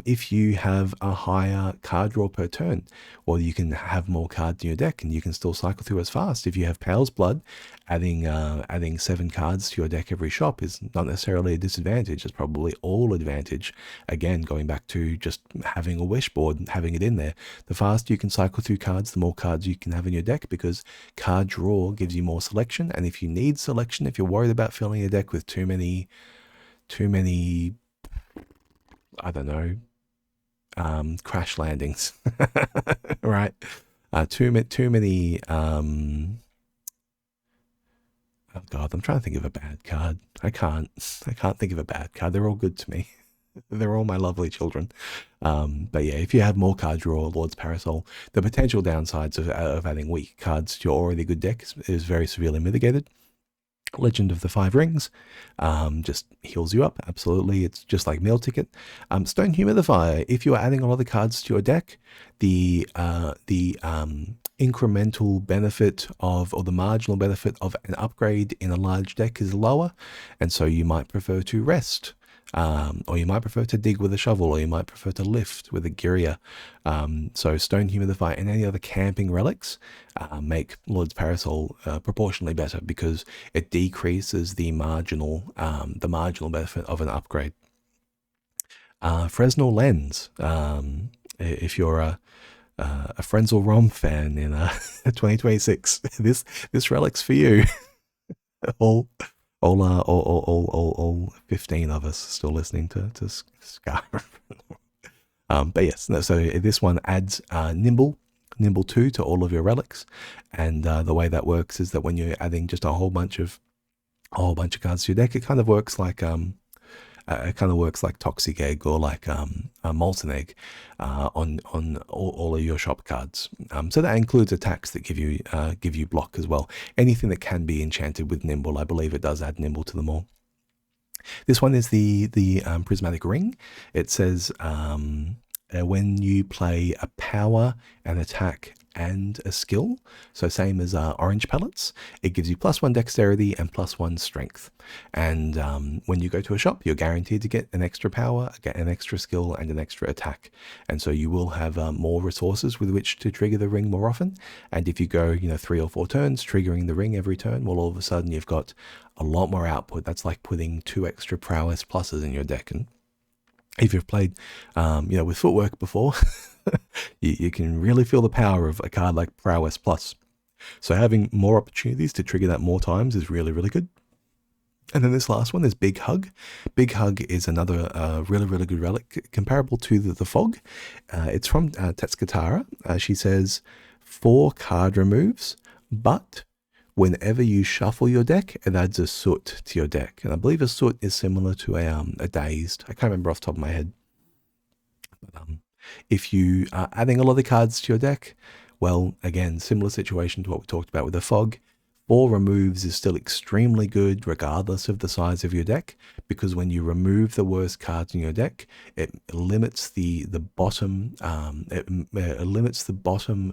If you have a higher card draw per turn, well, you can have more cards in your deck and you can still cycle through as fast. If you have Pale's Blood, adding 7 cards to your deck every shop is not necessarily a disadvantage. It's probably all advantage. Again, going back to just having a wish board and having it in there. The faster you can cycle through cards, the more cards you can have in your deck, because card draw gives you more selection. And if you need selection, if you're worried about filling your deck with too many I don't know, crash landings, right? Too many oh God, I'm trying to think of a bad card. I can't think of a bad card. They're all good to me. They're all my lovely children. But yeah, if you have more card draw, Lord's Parasol, the potential downsides of adding weak cards to your already good deck is very severely mitigated. Legend of the Five Rings, just heals you up. Absolutely, it's just like Meal Ticket. Stone Humidifier. If you are adding a lot of cards to your deck, the incremental benefit of, or the marginal benefit of an upgrade in a large deck is lower, and so you might prefer to rest. Or you might prefer to dig with a shovel, or you might prefer to lift with a Giria. So Stone Humidifier and any other camping relics make Lord's Parasol proportionally better, because it decreases the marginal benefit of an upgrade. Fresnel Lens. If you're a Frenzel Rom fan in 2026, this relic's for you. all 15 of us still listening to Scar. But yes, no, so this one adds Nimble 2 to all of your relics, and the way that works is that when you're adding just a whole bunch of cards to your deck, it kind of works like Toxic Egg, or like a Molten Egg on all of your shop cards. So that includes attacks that give you block as well. Anything that can be enchanted with Nimble, I believe it does add Nimble to them all. This one is the Prismatic Ring. It says when you play a power, an attack, and a skill, so same as orange pellets, it gives you +1 dexterity and +1 strength. And when you go to a shop, you're guaranteed to get an extra power, get an extra skill, and an extra attack. And so you will have more resources with which to trigger the ring more often. And if you go 3 or 4 turns triggering the ring every turn, well, all of a sudden you've got a lot more output. That's like putting 2 extra prowess pluses in your deck. And if you've played with footwork before, you can really feel the power of a card like Prowess Plus. So having more opportunities to trigger that more times is really, really good. And then this last one is Big Hug. Big Hug is another really, really good relic, comparable to the Fog. It's from Tetskatara. She says 4 card removes, but whenever you shuffle your deck, it adds a Soot to your deck. And I believe a Soot is similar to a Dazed. I can't remember off the top of my head. But, if you are adding a lot of cards to your deck, well, again, similar situation to what we talked about with the Fog. 4 removes is still extremely good regardless of the size of your deck, because when you remove the worst cards in your deck, it limits the bottom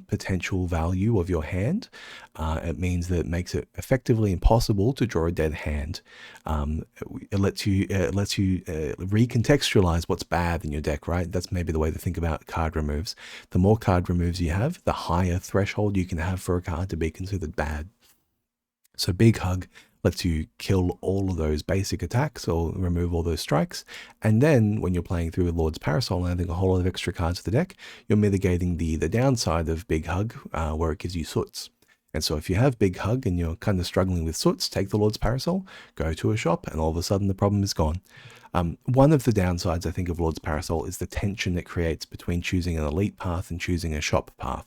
potential value of your hand. It means that it makes it effectively impossible to draw a dead hand. It lets you recontextualize what's bad in your deck, right? That's maybe the way to think about card removes. The more card removes you have, the higher threshold you can have for a card to be considered bad. So Big Hug lets you kill all of those basic attacks or remove all those strikes. And then when you're playing through with Lord's Parasol and adding a whole lot of extra cards to the deck, you're mitigating the downside of Big Hug, where it gives you Soots. And so if you have Big Hug and you're kind of struggling with Soots, take the Lord's Parasol, go to a shop, and all of a sudden the problem is gone. One of the downsides, I think, of Lord's Parasol is the tension it creates between choosing an elite path and choosing a shop path.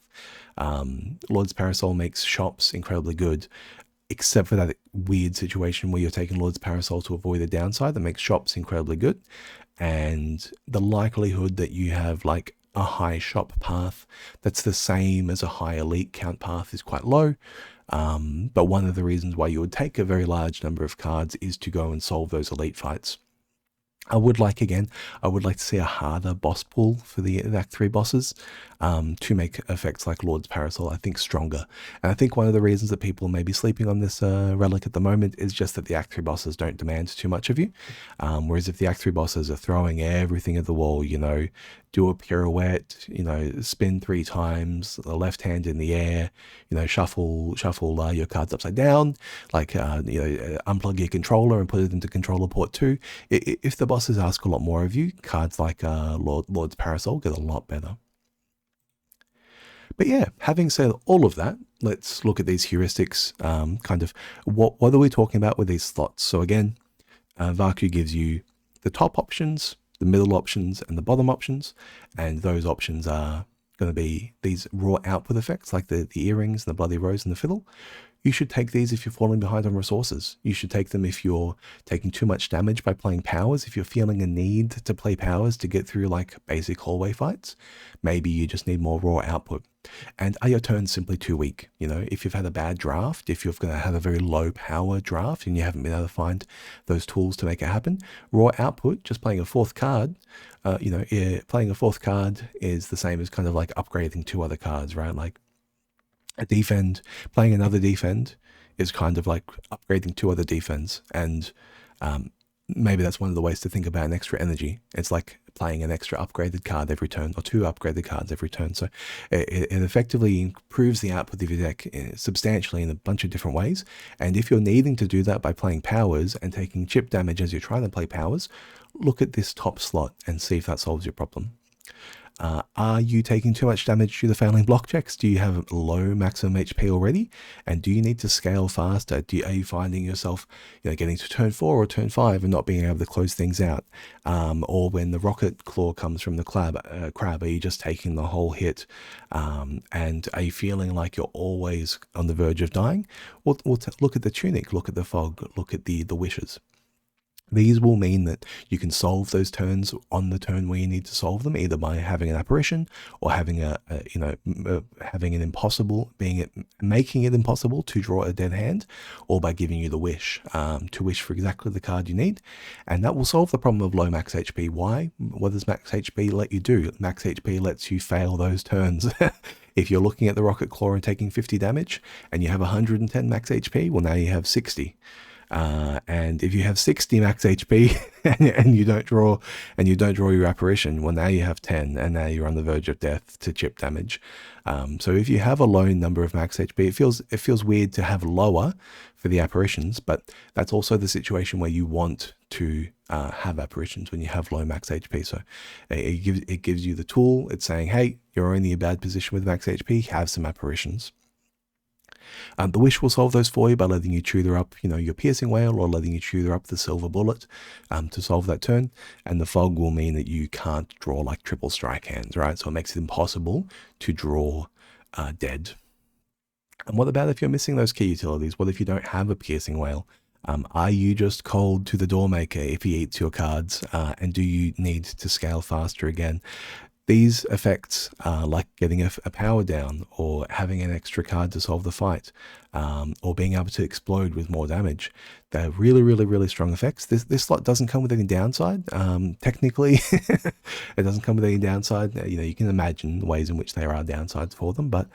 Lord's Parasol makes shops incredibly good, except for that weird situation where you're taking Lord's Parasol to avoid the downside that makes shops incredibly good. And the likelihood that you have like a high shop path that's the same as a high elite count path is quite low. But one of the reasons why you would take a very large number of cards is to go and solve those elite fights. I would like to see a harder boss pool for the Act 3 bosses to make effects like Lord's Parasol, I think, stronger. And I think one of the reasons that people may be sleeping on this relic at the moment is just that the Act 3 bosses don't demand too much of you. Whereas if the Act 3 bosses are throwing everything at the wall, do a pirouette, spin 3 times, the left hand in the air, shuffle your cards upside down, like, unplug your controller and put it into controller port 2. If the bosses ask a lot more of you, cards like Lord's Parasol get a lot better. But yeah, having said all of that, let's look at these heuristics, kind of what are we talking about with these slots. So again, Vaku gives you the top options, the middle options, and the bottom options, and those options are going to be these raw output effects like the earrings and the bloody rose and the fiddle. You should take these if you're falling behind on resources. You should take them if you're taking too much damage by playing powers. If you're feeling a need to play powers to get through like basic hallway fights, maybe you just need more raw output. And are your turns simply too weak? You know, if you've had a bad draft, if you're going to have a very low power draft and you haven't been able to find those tools to make it happen, raw output, just playing a fourth card, playing a fourth card is the same as kind of like upgrading two other cards, right? Like a defend, playing another defend is kind of like upgrading two other defends. And maybe that's one of the ways to think about an extra energy. It's like playing an extra upgraded card every turn, or two upgraded cards every turn. So it effectively improves the output of your deck substantially in a bunch of different ways. And if you're needing to do that by playing powers and taking chip damage as you're trying to play powers, look at this top slot and see if that solves your problem. Are you taking too much damage due to failing block checks? Do you have low maximum HP already? And do you need to scale faster? Are you finding yourself getting to turn 4 or turn 5 and not being able to close things out? Or when the rocket claw comes from the crab, are you just taking the whole hit? And are you feeling like you're always on the verge of dying? Well, look at the tunic, look at the fog, look at the wishes. These will mean that you can solve those turns on the turn where you need to solve them, either by having an apparition or having making it impossible to draw a dead hand, or by giving you the wish to wish for exactly the card you need, and that will solve the problem of low max HP. Why? What does max HP let you do? Max HP lets you fail those turns. If you're looking at the rocket claw and taking 50 damage, and you have 110 max HP, well, now you have 60. And if you have 60 max HP and you don't draw your apparition, well, now you have 10, and now you're on the verge of death to chip damage. So if you have a low number of max HP, it feels weird to have lower for the apparitions, but that's also the situation where you want to have apparitions when you have low max HP. So it gives you the tool. It's saying, hey, you're only in a bad position with max HP, have some apparitions. The wish will solve those for you by letting you tutor up, your piercing whale, or letting you tutor up the silver bullet to solve that turn. And the fog will mean that you can't draw like triple strike hands, right? So it makes it impossible to draw dead. And what about if you're missing those key utilities? What if you don't have a piercing whale? Are you just cold to the doormaker if he eats your cards? And do you need to scale faster again? These effects, like getting a power down, or having an extra card to solve the fight, or being able to explode with more damage, they're really, really, really strong effects. This slot doesn't come with any downside. Technically, it doesn't come with any downside. You can imagine ways in which there are downsides for them, but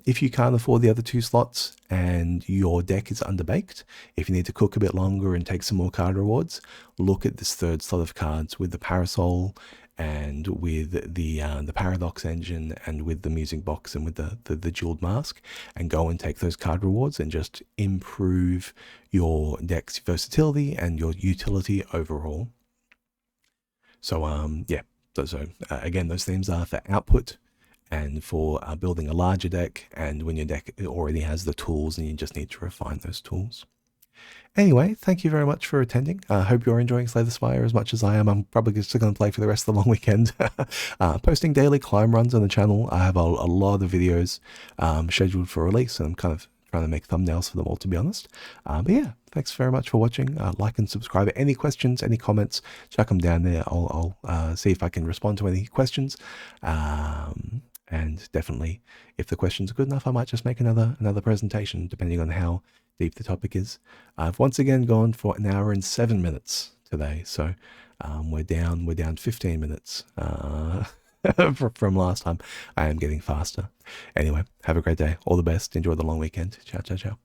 if you can't afford the other two slots and your deck is underbaked, if you need to cook a bit longer and take some more card rewards, look at this third slot of cards with the parasol, and with the paradox engine, and with the music box, and with the jeweled mask, and go and take those card rewards and just improve your deck's versatility and your utility overall. So again, those themes are for output and for building a larger deck, and when your deck already has the tools and you just need to refine those tools. Anyway, thank you very much for attending. I hope you're enjoying Slay the Spire as much as I am. I'm probably still going to play for the rest of the long weekend. Posting daily climb runs on the channel. I have a lot of videos scheduled for release, and I'm kind of trying to make thumbnails for them all, to be honest. But yeah, thanks very much for watching. Like and subscribe. Any questions, any comments, chuck them down there. I'll see if I can respond to any questions. And definitely, if the questions are good enough, I might just make another presentation, depending on how deep the topic is. I've once again gone for 1 hour and 7 minutes today, so we're down 15 minutes from last time. I am getting faster. Anyway, have a great day. All the best. Enjoy the long weekend. Ciao, ciao, ciao.